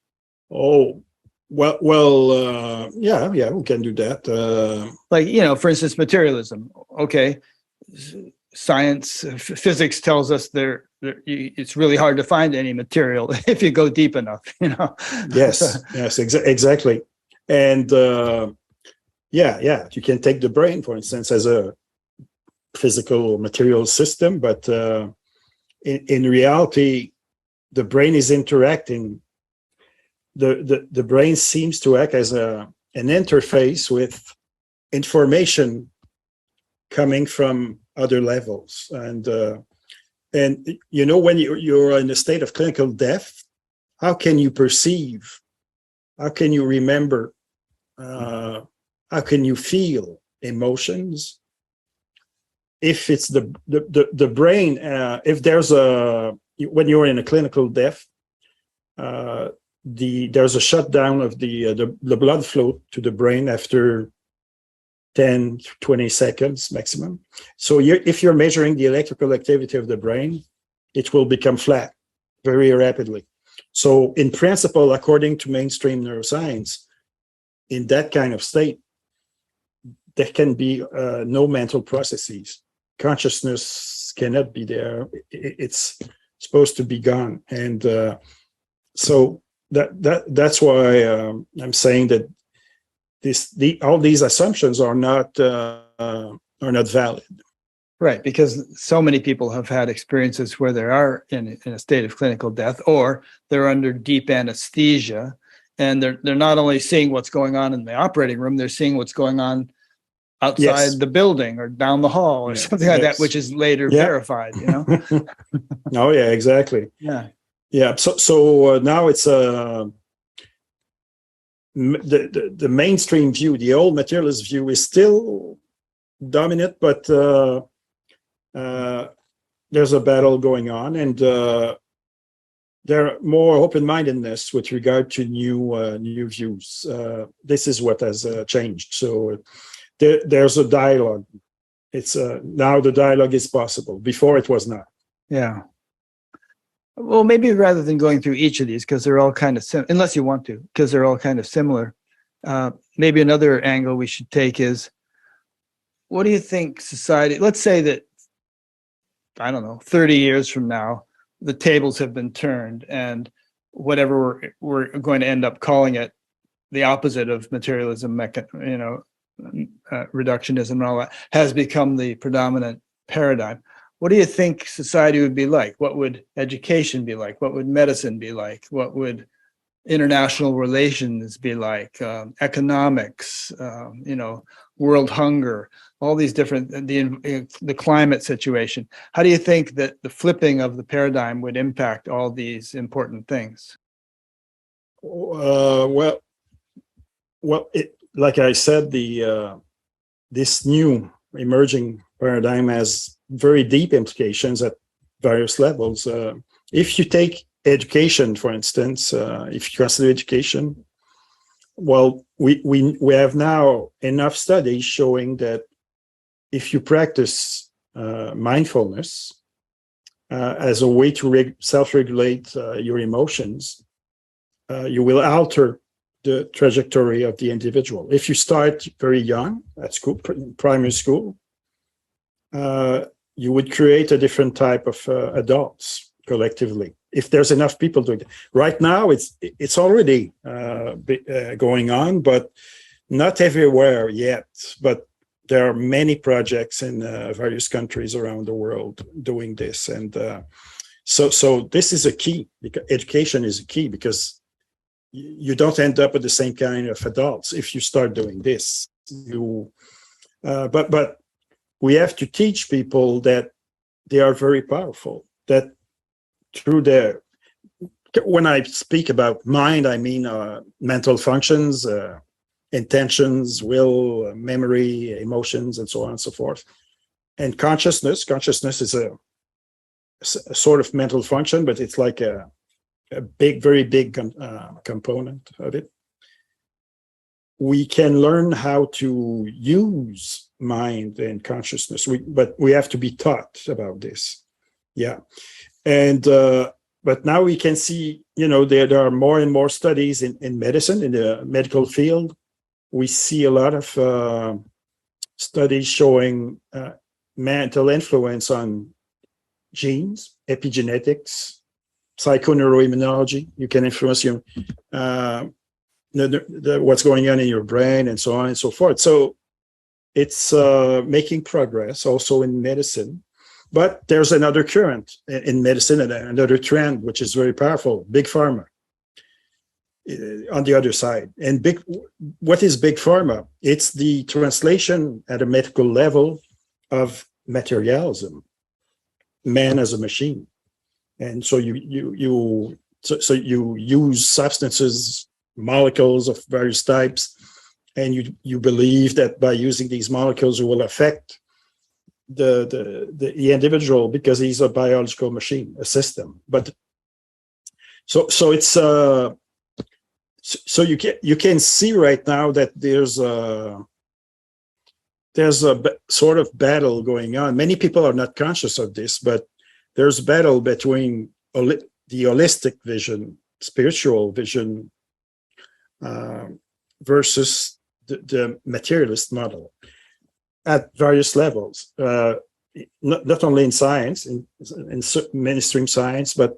Speaker 2: Oh, well, yeah, we can do that.
Speaker 1: For instance, materialism. Okay, science, physics tells us it's really hard to find any material if you go deep enough.
Speaker 2: Yes, exactly. And you can take the brain, for instance, as a physical material system, but in reality, the brain is interacting. The brain seems to act as an interface with information coming from other levels. And when you're in a state of clinical death, how can you perceive? How can you remember? How can you feel emotions? If it's the brain, if there's when you're in a clinical death, there's a shutdown of the blood flow to the brain after 10 20 seconds maximum. So if you're measuring the electrical activity of the brain, it will become flat very rapidly. So in principle, according to mainstream neuroscience, in that kind of state, there can be no mental processes. Consciousness cannot be there. It's supposed to be gone. And so that's why I'm saying that all these assumptions are not valid.
Speaker 1: Right, because so many people have had experiences where they are in a state of clinical death, or they're under deep anesthesia, and they're not only seeing what's going on in the operating room, they're seeing what's going on outside the building or down the hall or something like that, which is later verified, you know?
Speaker 2: Oh, yeah, exactly.
Speaker 1: Yeah.
Speaker 2: Yeah. So now it's the mainstream view, the old materialist view is still dominant, but there's a battle going on, and there are more open-mindedness with regard to new views. This is what has changed. So there's a dialogue. It's now the dialogue is possible. Before it was not.
Speaker 1: Yeah. Well, maybe rather than going through each of these, because they're all kind of unless you want to, because they're all kind of similar. Maybe another angle we should take is, what do you think society? Let's say that, I don't know, 30 years from now, the tables have been turned, and whatever we're going to end up calling it, the opposite of materialism, reductionism and all that, has become the predominant paradigm. What do you think society would be like? What would education be like? What would medicine be like? What would international relations be like? Economics, world hunger, all these different, the climate situation. How do you think that the flipping of the paradigm would impact all these important things?
Speaker 2: Well, like I said, this new emerging paradigm has very deep implications at various levels. If you take education, for instance, if you consider education, well, we have now enough studies showing that if you practice mindfulness as a way to self-regulate your emotions, you will alter the trajectory of the individual. If you start very young at school, primary school, you would create a different type of adults collectively, if there's enough people doing it. Right now, it's already going on, but not everywhere yet. But there are many projects in various countries around the world doing this, and so this is a key. Because education is a key, because you don't end up with the same kind of adults if you start doing this. But we have to teach people that they are very powerful, that through when I speak about mind, I mean mental functions, intentions, will, memory, emotions, and so on and so forth. And consciousness is a sort of mental function, but it's like a very big component of it. We can learn how to use mind and consciousness, but we have to be taught about this. Yeah. And but now we can see, there are more and more studies in medicine, in the medical field. We see a lot of studies showing mental influence on genes, epigenetics, psychoneuroimmunology. You can influence your what's going on in your brain, and so on and so forth. So it's making progress also in medicine. But there's another current in medicine, and another trend which is very powerful: big pharma. On the other side, and what is big pharma? It's the translation at a medical level of materialism, man as a machine. And so you use substances, molecules of various types, and you believe that by using these molecules you will affect the individual, because he's a biological machine, a system. But so it's So you can see right now that there's a sort of battle going on. Many people are not conscious of this, but there's a battle between the holistic vision, spiritual vision, versus the materialist model at various levels. Not only in science, in mainstream science, but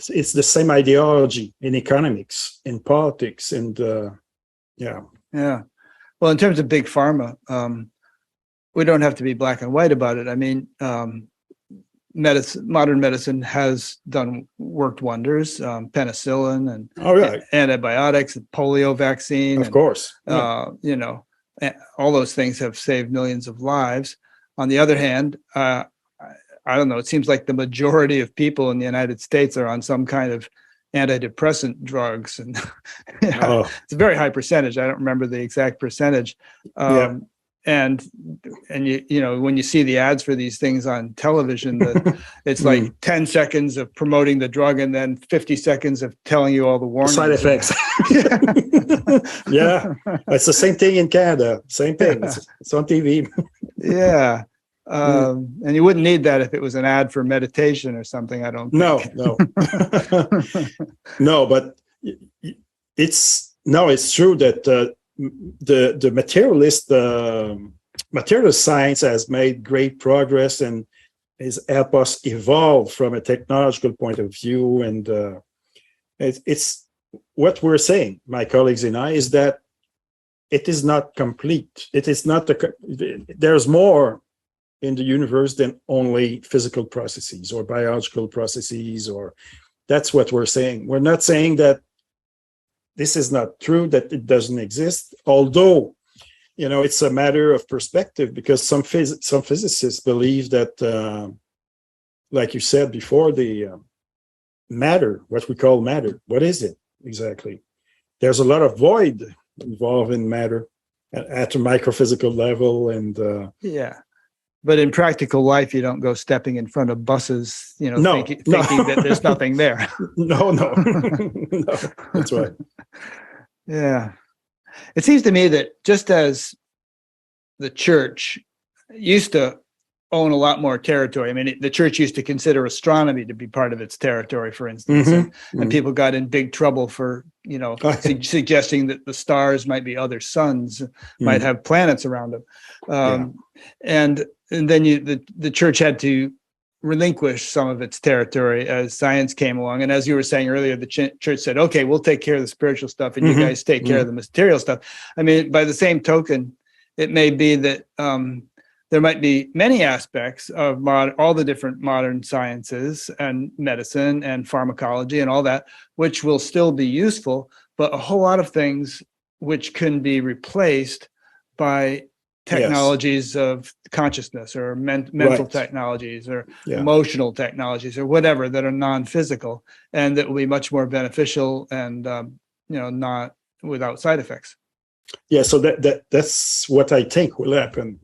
Speaker 2: it's the same ideology in economics, in politics, and yeah.
Speaker 1: Well, in terms of big pharma, we don't have to be black and white about it. I mean, modern medicine has worked wonders. Penicillin and antibiotics, and polio vaccine,
Speaker 2: of course.
Speaker 1: You know, all those things have saved millions of lives. On the other hand, I don't know, it seems like the majority of people in the United States are on some kind of antidepressant drugs, and it's a very high percentage. I don't remember the exact percentage. And you know, when you see the ads for these things on television, it's like 10 seconds of promoting the drug and then 50 seconds of telling you all the warnings.
Speaker 2: Side effects. Yeah, it's the same thing in Canada. Same thing. It's on TV.
Speaker 1: Yeah. And you wouldn't need that if it was an ad for meditation or something, I don't think.
Speaker 2: No. No, but it's true that the materialist science has made great progress and has helped us evolve from a technological point of view. And it's what we're saying, my colleagues and I, is that it is not complete. It is not there's more in the universe than only physical processes or biological processes, or that's what we're saying. We're not saying that this is not true, that it doesn't exist, although, you know, it's a matter of perspective, because some physicists believe that, like you said before, the matter, what we call matter, what is it exactly? There's a lot of void involved in matter at a microphysical level, and
Speaker 1: but in practical life, you don't go stepping in front of buses, you know, thinking that there's nothing there.
Speaker 2: No, that's right.
Speaker 1: Yeah. It seems to me that just as the church used to own a lot more territory, I mean, the church used to consider astronomy to be part of its territory, for instance, and people got in big trouble for, you know, suggesting that the stars might be other suns, might have planets around them. And then the church had to relinquish some of its territory as science came along. And as you were saying earlier, the church said, okay, we'll take care of the spiritual stuff and you guys take care of the material stuff. I mean, by the same token, it may be that there might be many aspects of all the different modern sciences and medicine and pharmacology and all that, which will still be useful, but a whole lot of things which can be replaced by technologies of consciousness or mental technologies or emotional technologies or whatever that are non-physical and that will be much more beneficial and you know, not without side effects.
Speaker 2: Yeah, so that's what I think will happen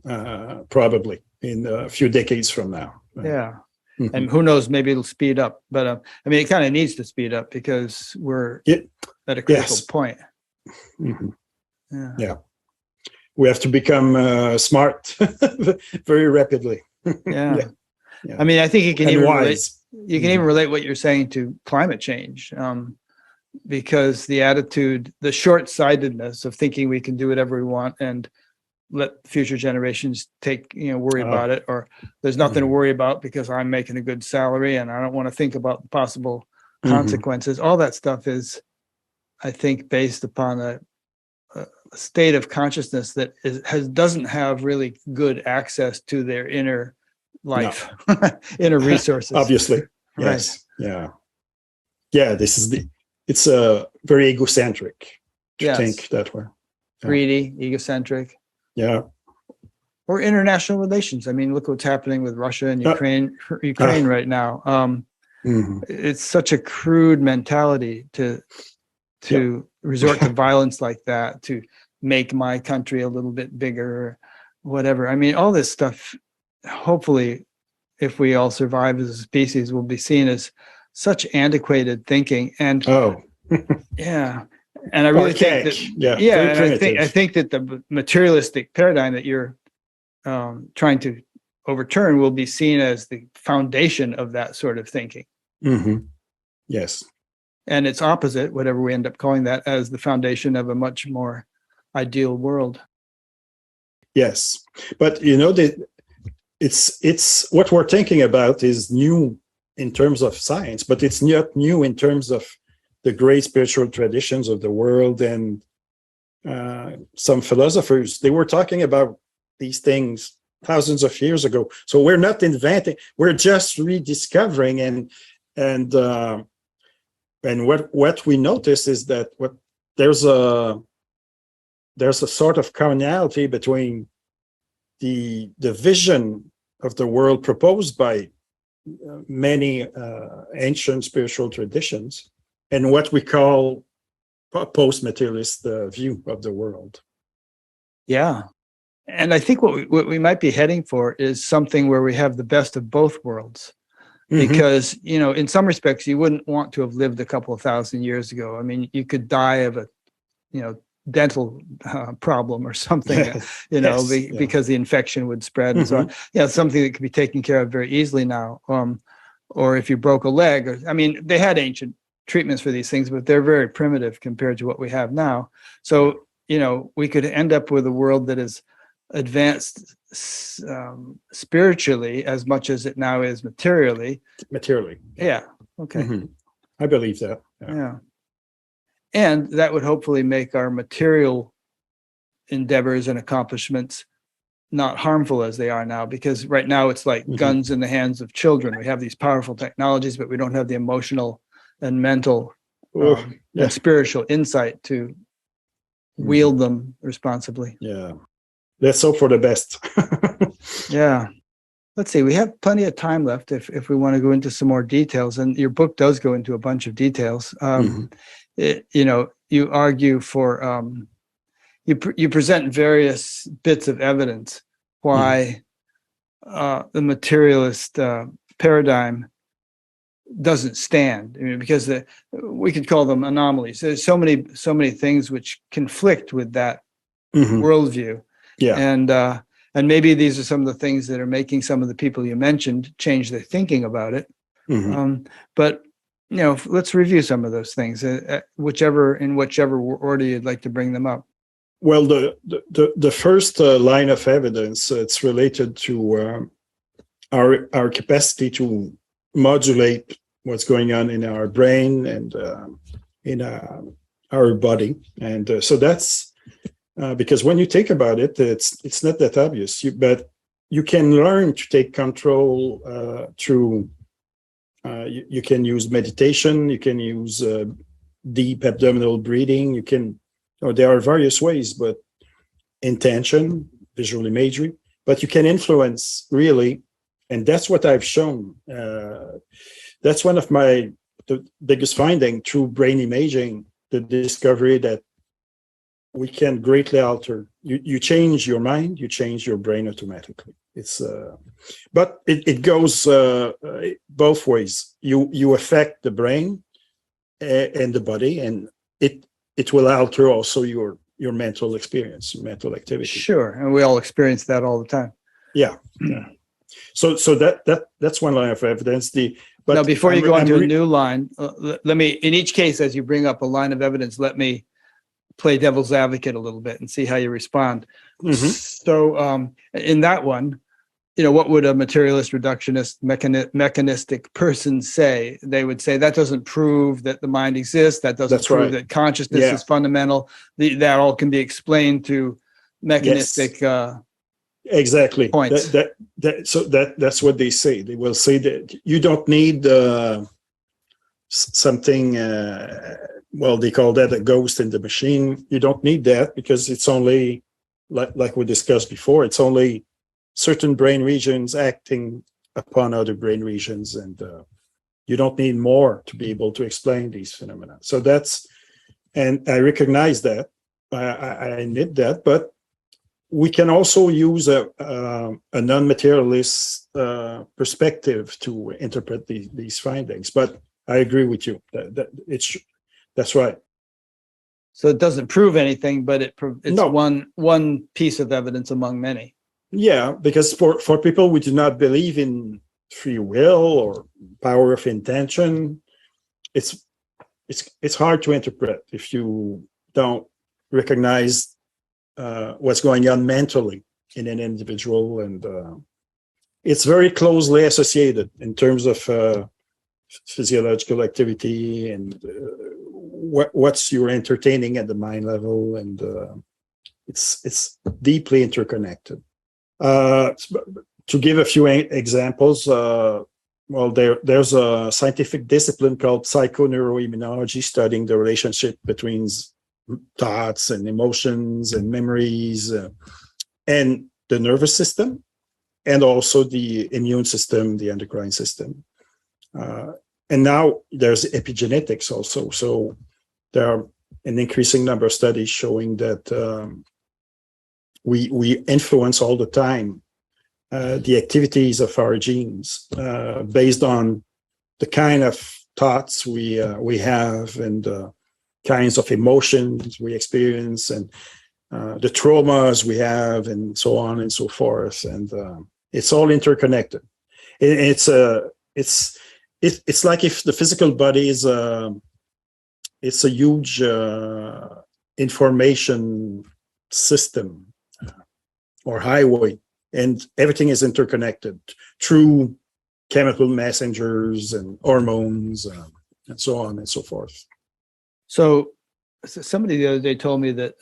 Speaker 2: probably in a few decades from now.
Speaker 1: And who knows, maybe it'll speed up, but I mean, it kind of needs to speed up because we're at a critical point.
Speaker 2: We have to become smart very rapidly.
Speaker 1: I mean, I think you can even relate what you're saying to climate change, because the attitude, the short-sightedness of thinking we can do whatever we want and let future generations worry about it, or there's nothing to worry about because I'm making a good salary and I don't want to think about possible consequences. All that stuff is, I think, based upon a state of consciousness that doesn't have really good access to their inner life, inner resources.
Speaker 2: Obviously, yes, it's very egocentric to think that way.
Speaker 1: Greedy, egocentric. Or international relations. I mean, look what's happening with Russia and Ukraine right now. It's such a crude mentality to resort to violence like that, to make my country a little bit bigger or whatever. I mean, all this stuff, hopefully, if we all survive as a species, will be seen as such antiquated thinking. And And I really
Speaker 2: archaic.
Speaker 1: think that,
Speaker 2: Yeah, very
Speaker 1: and
Speaker 2: primitive.
Speaker 1: I think that the materialistic paradigm that you're trying to overturn will be seen as the foundation of that sort of thinking.
Speaker 2: Yes.
Speaker 1: And its opposite, whatever we end up calling that, as the foundation of a much more ideal world.
Speaker 2: Yes, but it's what we're thinking about is new in terms of science, but it's not new in terms of the great spiritual traditions of the world. And some philosophers, they were talking about these things thousands of years ago. So we're not inventing; we're just rediscovering. And what we notice is that there's a sort of commonality between the vision of the world proposed by many ancient spiritual traditions and what we call post-materialist view of the world.
Speaker 1: Yeah. And I think what we might be heading for is something where we have the best of both worlds. Because, in some respects, you wouldn't want to have lived a couple of thousand years ago. I mean, you could die of a, dental problem or something, because the infection would spread and so on. Something that could be taken care of very easily now. Or if you broke a leg, they had ancient treatments for these things, but they're very primitive compared to what we have now. So, we could end up with a world that is advanced spiritually as much as it now is materially. Yeah. Okay.
Speaker 2: I believe that.
Speaker 1: Yeah. And that would hopefully make our material endeavors and accomplishments not harmful as they are now, because right now it's like guns in the hands of children. We have these powerful technologies, but we don't have the emotional and mental and spiritual insight to wield them responsibly.
Speaker 2: Yeah. Let's hope for the best.
Speaker 1: Yeah. Let's see. We have plenty of time left if we want to go into some more details. And your book does go into a bunch of details. You argue for, you present various bits of evidence why the materialist paradigm doesn't stand. Because we could call them anomalies. There's so many things which conflict with that worldview. Yeah. And maybe these are some of the things that are making some of the people you mentioned change their thinking about it. But let's review some of those things, in whichever order you'd like to bring them up.
Speaker 2: Well, the first line of evidence, it's related to our capacity to modulate what's going on in our brain and in our body, and so that's. Because when you think about it, it's not that obvious. But you can learn to take control through. You can use meditation. You can use deep abdominal breathing. You can. There are various ways, but intention, visual imagery. But you can influence really, and that's what I've shown. That's one of the biggest findings through brain imaging: the discovery that we can greatly alter. You change your mind, you change your brain automatically. It's but it goes both ways. You affect the brain and the body, and it will alter also your mental experience, mental activity.
Speaker 1: Sure, and we all experience that all the time.
Speaker 2: Yeah. So that's one line of evidence. But
Speaker 1: now, before you go on to a new line, let me, in each case, as you bring up a line of evidence, let me play devil's advocate a little bit and see how you respond. So in that one, what would a materialist, reductionist, mechanistic person say? They would say that doesn't prove that the mind exists. That doesn't prove that consciousness is fundamental. That all can be explained through mechanistic
Speaker 2: exactly
Speaker 1: points.
Speaker 2: That's what they say. They will say that you don't need something. Well, they call that a ghost in the machine. You don't need that because it's only, like we discussed before, it's only certain brain regions acting upon other brain regions, and you don't need more to be able to explain these phenomena. So and I recognize that, I admit that, but we can also use a non-materialist perspective to interpret these findings. But I agree with you that that's right.
Speaker 1: So it doesn't prove anything, but it's
Speaker 2: No.
Speaker 1: one piece of evidence among many.
Speaker 2: Yeah, because for people who do not believe in free will or power of intention, it's hard to interpret if you don't recognize what's going on mentally in an individual, and it's very closely associated in terms of physiological activity and what's you're entertaining at the mind level, and it's deeply interconnected. To give a few examples, well, there's a scientific discipline called psychoneuroimmunology studying the relationship between thoughts and emotions and memories and the nervous system, and also the immune system, the endocrine system. And now there's epigenetics also. So there are an increasing number of studies showing that we influence all the time the activities of our genes based on the kind of thoughts we have, and kinds of emotions we experience, and the traumas we have, and so on and so forth. And it's all interconnected. It's like if the physical body is it's a huge information system or highway, and everything is interconnected through chemical messengers and hormones and so on and so forth.
Speaker 1: So somebody the other day told me that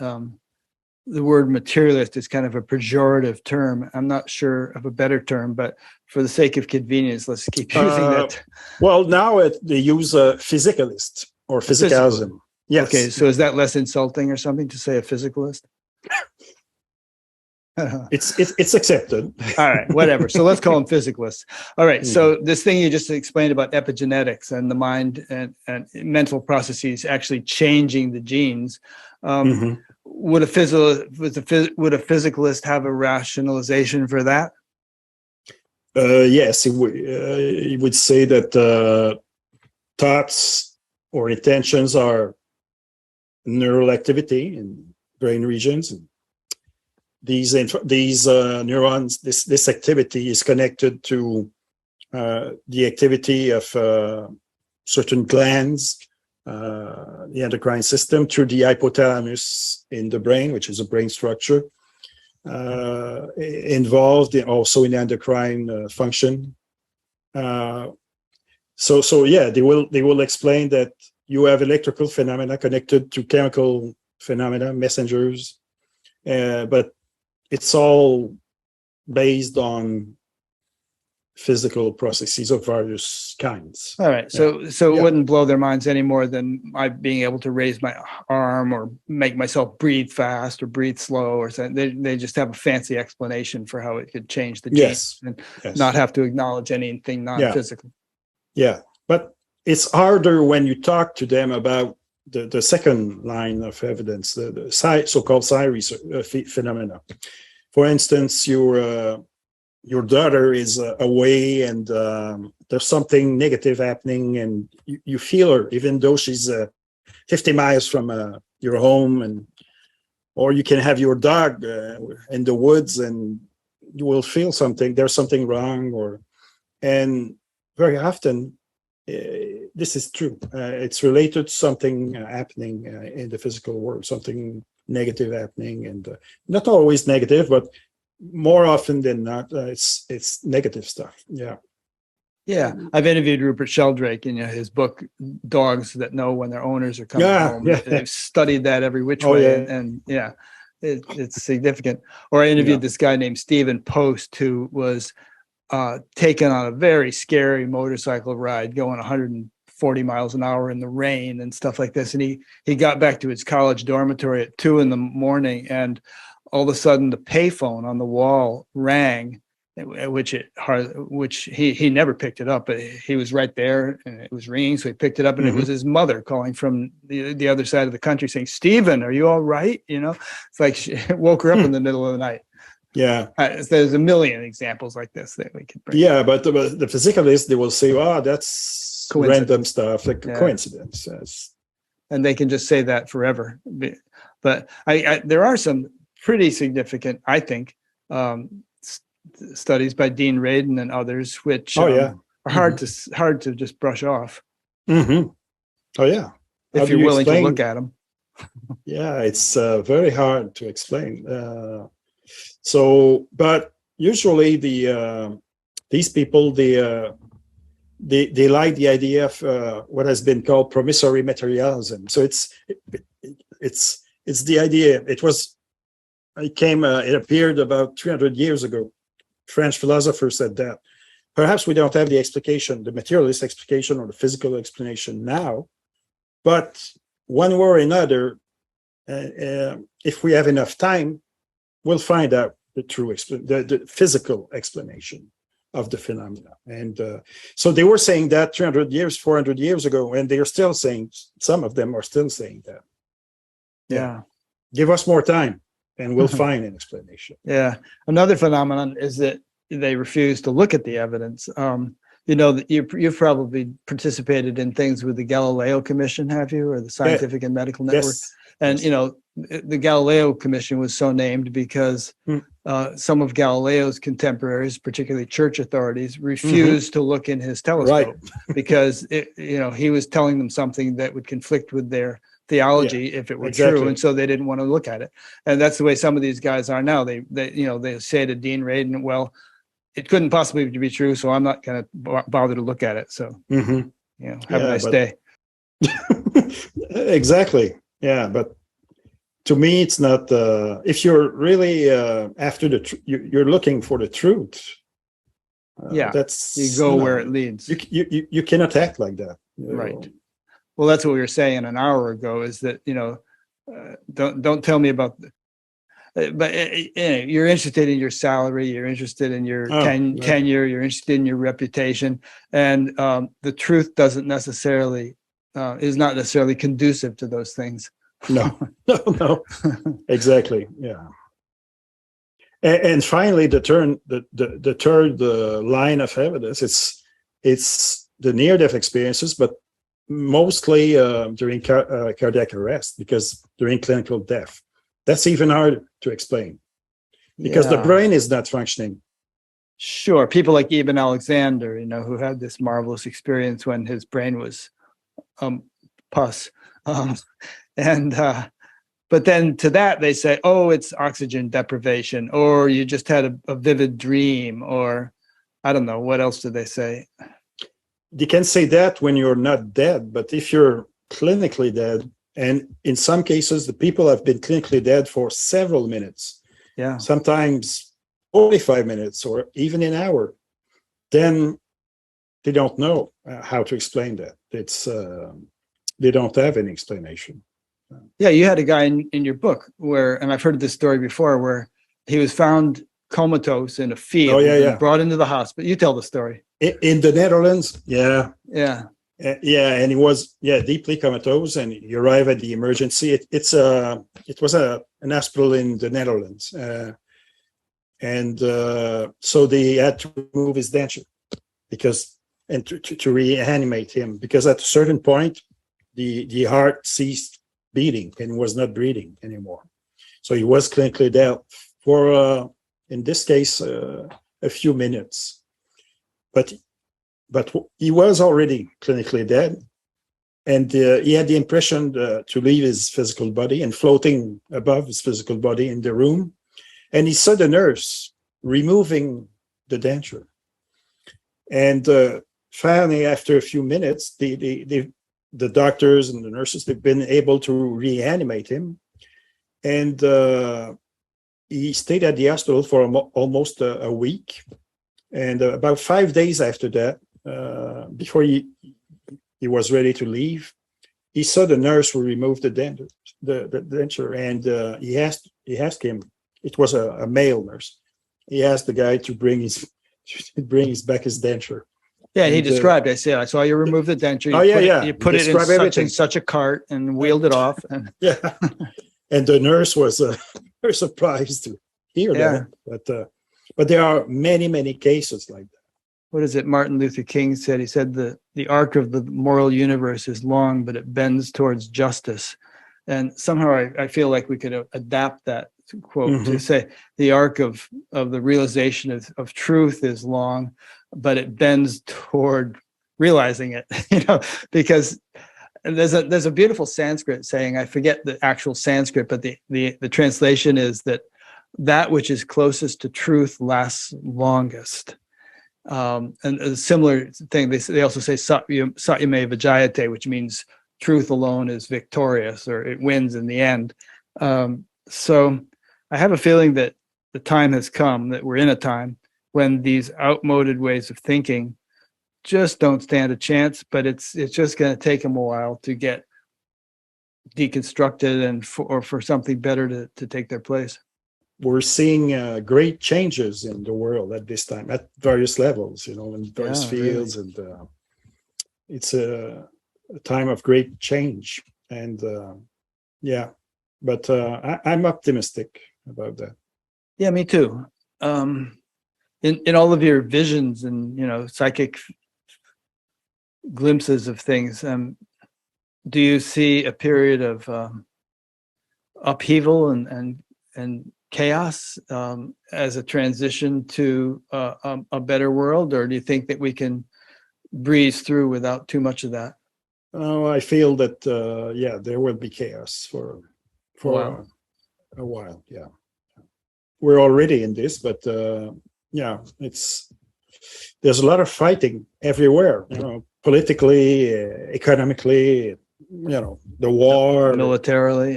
Speaker 1: the word materialist is kind of a pejorative term. I'm not sure of a better term, but for the sake of convenience, let's keep using that.
Speaker 2: Well, now they use physicalist or physicalism. Yes.
Speaker 1: Okay, so is that less insulting or something to say a physicalist?
Speaker 2: It's accepted.
Speaker 1: All right, whatever. So let's call them physicalists. All right. So this thing you just explained about epigenetics and the mind and mental processes actually changing the genes. Would a physicalist have a rationalization for that?
Speaker 2: Yes, he would say that thoughts or intentions are neural activity in brain regions. And these neurons, this activity is connected to the activity of certain glands, the endocrine system, through the hypothalamus in the brain, which is a brain structure, involved also in endocrine function. So yeah, they will explain that you have electrical phenomena connected to chemical phenomena, messengers, but it's all based on physical processes of various kinds.
Speaker 1: All right. So it wouldn't blow their minds any more than my being able to raise my arm or make myself breathe fast or breathe slow or something. They just have a fancy explanation for how it could change the genes and not have to acknowledge anything non-physical.
Speaker 2: Yeah. But it's harder when you talk to them about the second line of evidence, the so-called psi phenomena. For instance, your daughter is away and there's something negative happening, and you feel her, even though she's 50 miles from your home, or you can have your dog in the woods and you will feel something, there's something wrong, and very often this is true. It's related to something happening in the physical world, something negative happening, and not always negative, but more often than not, it's negative stuff. Yeah,
Speaker 1: I've interviewed Rupert Sheldrake in his book "Dogs That Know When Their Owners Are Coming Home." They've studied that every which way, and it's significant. Or I interviewed this guy named Stephen Post, who was taken on a very scary motorcycle ride going 140 miles an hour in the rain and stuff like this. And he got back to his college dormitory at 2 a.m, and all of a sudden the payphone on the wall rang, which he never picked it up, but he was right there and it was ringing. So he picked it up, and it was his mother calling from the other side of the country saying, "Stephen, are you all right?" It's like she woke her up in the middle of the night.
Speaker 2: Yeah,
Speaker 1: there's a million examples like this that we could bring.
Speaker 2: Yeah, but the physicalists, they will say, "Oh, that's random stuff, like coincidence."
Speaker 1: and they can just say that forever. But there are some pretty significant, I think, studies by Dean Radin and others, which are hard to just brush off.
Speaker 2: Mm-hmm. Oh yeah,
Speaker 1: if you're willing to look at them.
Speaker 2: Yeah, it's very hard to explain. But usually these people they like the idea of what has been called promissory materialism. So it's the idea. It appeared about 300 years ago. French philosopher said that perhaps we don't have the explanation, the materialist explanation or the physical explanation now, but one way or another, if we have enough time, we'll find out the true the physical explanation of the phenomena. And so they were saying that 300 years, 400 years ago, and they are still saying, some of them are still saying that.
Speaker 1: Yeah.
Speaker 2: Give us more time and we'll find an explanation.
Speaker 1: Yeah. Another phenomenon is that they refuse to look at the evidence. You've probably participated in things with the Galileo Commission, have you, or the Scientific and Medical Network?
Speaker 2: Yes.
Speaker 1: And the Galileo Commission was so named because some of Galileo's contemporaries, particularly church authorities, refused to look in his telescope because he was telling them something that would conflict with their theology if it were true, and so they didn't want to look at it. And that's the way some of these guys are now. They say to Dean Radin, well, it couldn't possibly be true, so I'm not going to bother to look at it. So have a nice day.
Speaker 2: Exactly. Yeah, but to me, it's not. If you're really after you're looking for the truth. That's
Speaker 1: you go where it leads.
Speaker 2: You cannot act like that.
Speaker 1: Right. Well, that's what we were saying an hour ago. Is that don't tell me about. But you're interested in your salary. You're interested in your tenure. You're interested in your reputation, and the truth doesn't necessarily. Is not necessarily conducive to those things.
Speaker 2: No. Exactly. Yeah. And finally, the third line of evidence, it's the near-death experiences, but mostly during cardiac arrest, because during clinical death, that's even harder to explain because the brain is not functioning.
Speaker 1: Sure, people like Ibn Alexander, who had this marvelous experience when his brain was pus, but then to that they say, oh, it's oxygen deprivation, or you just had a vivid dream, or I don't know, what else do they say?
Speaker 2: They can say that when you're not dead, but if you're clinically dead, and in some cases the people have been clinically dead for several minutes, sometimes 45 minutes or even an hour, then they don't know how to explain that. It's they don't have any explanation.
Speaker 1: Yeah, you had a guy in your book and I've heard this story before, where he was found comatose in a field and brought into the hospital. You tell the story.
Speaker 2: In the Netherlands,
Speaker 1: yeah,
Speaker 2: and he was deeply comatose, and he arrived at the emergency. It was an hospital in the Netherlands, and so they had to remove his denture and to reanimate him, because at a certain point the heart ceased beating and was not breathing anymore. So he was clinically dead for in this case a few minutes, but he was already clinically dead, and he had the impression to leave his physical body and floating above his physical body in the room, and he saw the nurse removing the denture, and finally after a few minutes the doctors and the nurses, they've been able to reanimate him, and he stayed at the hospital for almost a week, and about 5 days after that, before he was ready to leave, he saw the nurse who removed the denture, and he asked him. It was a male nurse. He asked the guy to bring back his denture.
Speaker 1: Yeah, he described. I saw you remove the denture. You put it in such and such a cart and wheeled it off. And
Speaker 2: and the nurse was very surprised to hear that. But there are many cases like that.
Speaker 1: what is it? Martin Luther King said. He said the arc of the moral universe is long, but it bends towards justice. And somehow I feel like we could adapt that quote to say the arc of the realization of truth is long, but it bends toward realizing it. Because there's a beautiful Sanskrit saying, I forget the actual Sanskrit, but the translation is that which is closest to truth lasts longest. And a similar thing, they also say satyame vijayate, which means truth alone is victorious, or it wins in the end. So I have a feeling that the time has come, that we're in a time when these outmoded ways of thinking just don't stand a chance, but it's just going to take them a while to get deconstructed and for something better to take their place.
Speaker 2: We're seeing great changes in the world at this time, at various levels, in various fields, really. And it's a time of great change. And but I'm optimistic about that.
Speaker 1: Yeah, me too. In all of your visions and psychic glimpses of things, do you see a period of upheaval and chaos as a transition to a better world, or do you think that we can breeze through without too much of that?
Speaker 2: Oh, I feel that there will be chaos for a while. Yeah, we're already in this, but there's a lot of fighting everywhere. Politically, economically, the war,
Speaker 1: militarily.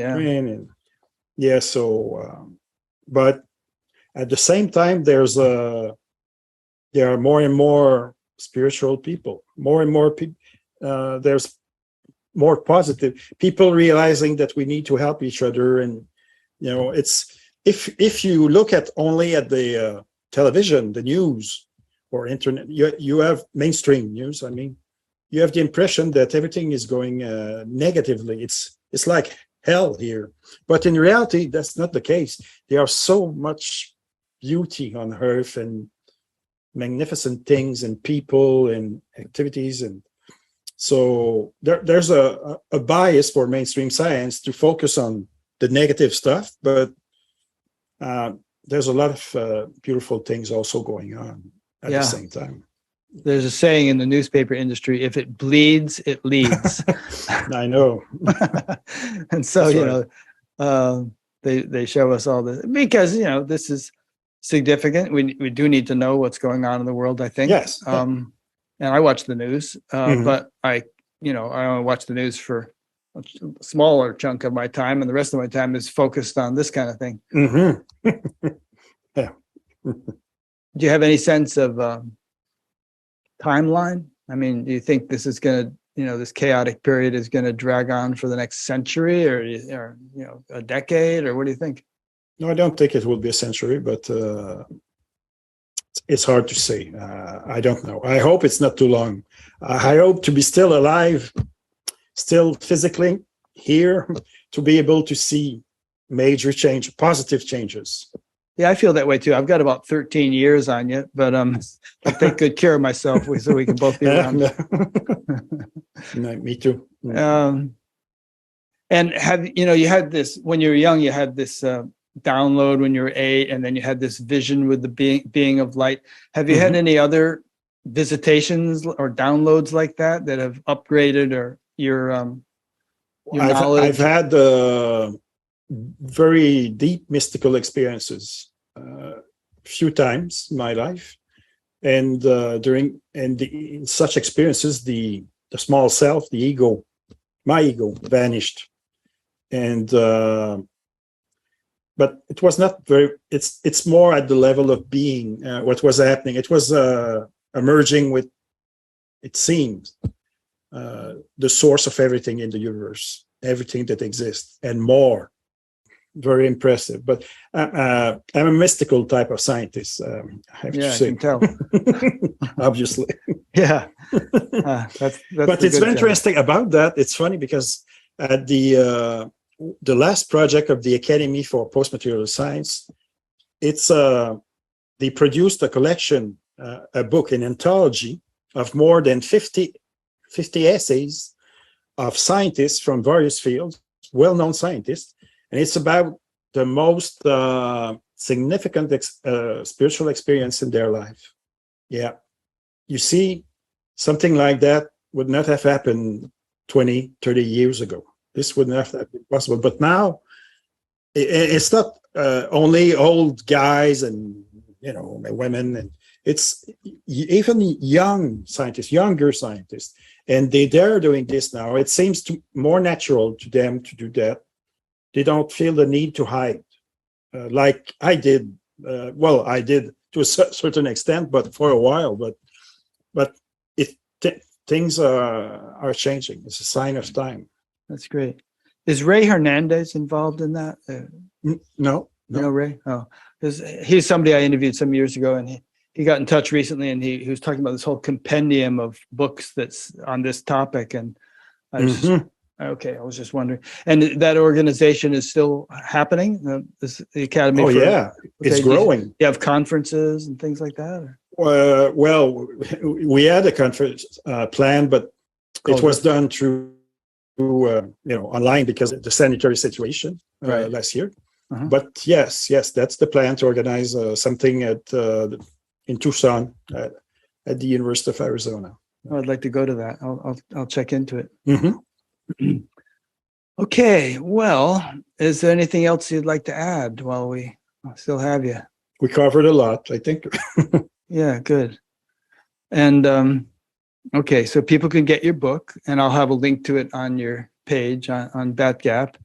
Speaker 1: Yeah.
Speaker 2: So, but at the same time, there are more and more spiritual people, more and more people. There's more positive people realizing that we need to help each other, and it's if you look only at the television, the news, or internet, you have mainstream news. I mean, you have the impression that everything is going negatively. It's like hell here, but in reality, that's not the case. There are so much beauty on earth and magnificent things and people and activities, and so there's a bias for mainstream science to focus on the negative stuff, but there's a lot of beautiful things also going on at the same time. There's
Speaker 1: a saying in the newspaper industry: if it bleeds, it leads.
Speaker 2: I know.
Speaker 1: And so they show us all this because this is significant. We do need to know what's going on in the world, I think.
Speaker 2: Yes.
Speaker 1: And I watch the news, but I only watch the news for a smaller chunk of my time, and the rest of my time is focused on this kind of thing.
Speaker 2: Yeah.
Speaker 1: Do you have any sense of timeline? I mean, do you think this is going to, this chaotic period is going to drag on for the next century, or a decade, or what do you think?
Speaker 2: No, I don't think it will be a century, but it's hard to say. I don't know. I hope it's not too long. I hope to be still alive, still physically here, to be able to see major change, positive changes.
Speaker 1: Yeah, I feel that way too. I've got about 13 years on you, but I take good care of myself so we can both be around.
Speaker 2: No, me too.
Speaker 1: And have you had this when you were young? You had this download when you were 8, and then you had this vision with the being of light. Have you had any other visitations or downloads like that have upgraded or your knowledge?
Speaker 2: I've had very deep mystical experiences a few times in my life, and in such experiences, the small self, the ego, my ego, vanished, and but it was not very. It's more at the level of being. What was happening? It was emerging with. It seems the source of everything in the universe, everything that exists, and more. Very impressive, but I'm a mystical type of scientist. I have to say.
Speaker 1: I can tell.
Speaker 2: Obviously.
Speaker 1: Yeah. That's
Speaker 2: but it's interesting about that. It's funny because at the last project of the Academy for Post-Materialist Science, it's they produced a collection a book, an anthology of more than 50 essays of scientists from various fields, well-known scientists, and it's about the most significant spiritual experience in their life. Yeah. You see, something like that would not have happened 20, 30 years ago. This would not have been possible. But now, it's not only old guys and, women, and it's even young scientists, younger scientists, and they're doing this now. It seems more natural to them to do that. They don't feel the need to hide, like I did. I did to a certain extent, but for a while. But things are changing. It's a sign of time.
Speaker 1: That's great. Is Ray Hernandez involved in that?
Speaker 2: No.
Speaker 1: You know Ray? Oh, because he's somebody I interviewed some years ago, and he got in touch recently, and he was talking about this whole compendium of books that's on this topic, and I was I was just wondering. And that organization is still happening? The Academy?
Speaker 2: Oh, yeah. It's growing.
Speaker 1: You have conferences and things like that?
Speaker 2: Well, we had a conference planned, but it was done through online because of the sanitary situation last year. But yes, that's the plan, to organize something in Tucson at the University of Arizona.
Speaker 1: Oh, I'd like to go to that. I'll check into it. Okay. Well, is there anything else you'd like to add while we still have you?
Speaker 2: We covered a lot, I think.
Speaker 1: Yeah, good. And okay, so people can get your book, and I'll have a link to it on your page on BatGap.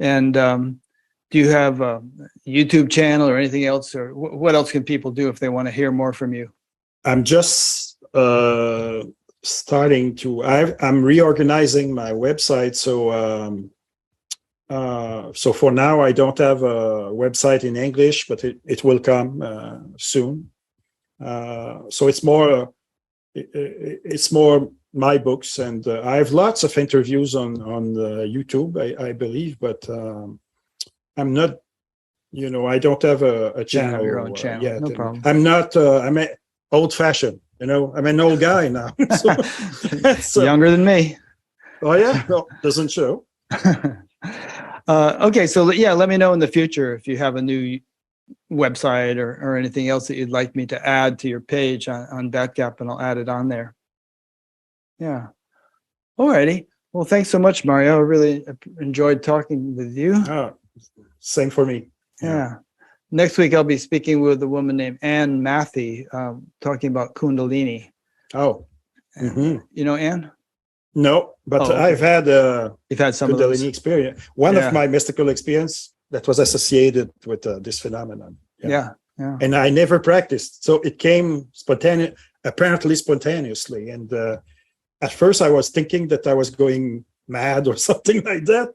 Speaker 1: And do you have a YouTube channel or anything else, or what else can people do if they want to hear more from you?
Speaker 2: I'm just starting to. I'm reorganizing my website, so for now I don't have a website in English, but it will come soon. So it's more my books, and I have lots of interviews on YouTube, I believe, but I'm not, I don't have a channel.
Speaker 1: Your own channel,
Speaker 2: yet.
Speaker 1: No problem.
Speaker 2: I'm not. I'm old-fashioned. I'm an old guy now. So,
Speaker 1: younger than me.
Speaker 2: Oh yeah, well, doesn't show.
Speaker 1: Okay, so yeah, let me know in the future if you have a new website or anything else that you'd like me to add to your page on BatGap, and I'll add it on there. Yeah. All righty. Well, thanks so much, Mario. I really enjoyed talking with you.
Speaker 2: Same for me.
Speaker 1: Yeah. Next week, I'll be speaking with a woman named Anne Matthey, talking about Kundalini.
Speaker 2: Oh.
Speaker 1: You know Anne?
Speaker 2: No, but
Speaker 1: okay.
Speaker 2: I've had
Speaker 1: You've had some
Speaker 2: Kundalini
Speaker 1: of those
Speaker 2: experience. One of my mystical experience that was associated with this phenomenon.
Speaker 1: Yeah.
Speaker 2: And I never practiced, so it came apparently spontaneously. And at first, I was thinking that I was going mad or something like that.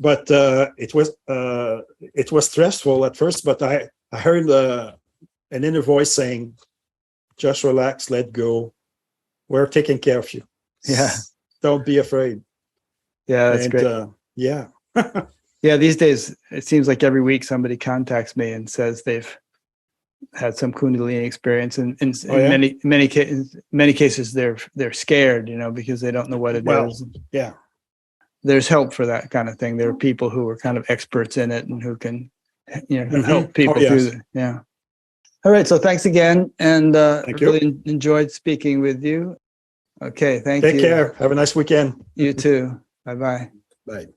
Speaker 2: But it was stressful at first. But I heard an inner voice saying, "Just relax, let go. We're taking care of you.
Speaker 1: Yeah,
Speaker 2: don't be afraid."
Speaker 1: Yeah, that's great.
Speaker 2: Yeah.
Speaker 1: Yeah, these days it seems like every week somebody contacts me and says they've had some Kundalini experience, and in many cases they're scared, because they don't know what it is.
Speaker 2: Yeah.
Speaker 1: There's help for that kind of thing. There are people who are kind of experts in it and who can, help people through it. Yeah. All right. So thanks again. And
Speaker 2: Thank you.
Speaker 1: Really enjoyed speaking with you. Okay. Thank you.
Speaker 2: Take care. Have a nice weekend.
Speaker 1: You too. Bye-bye.
Speaker 2: Bye.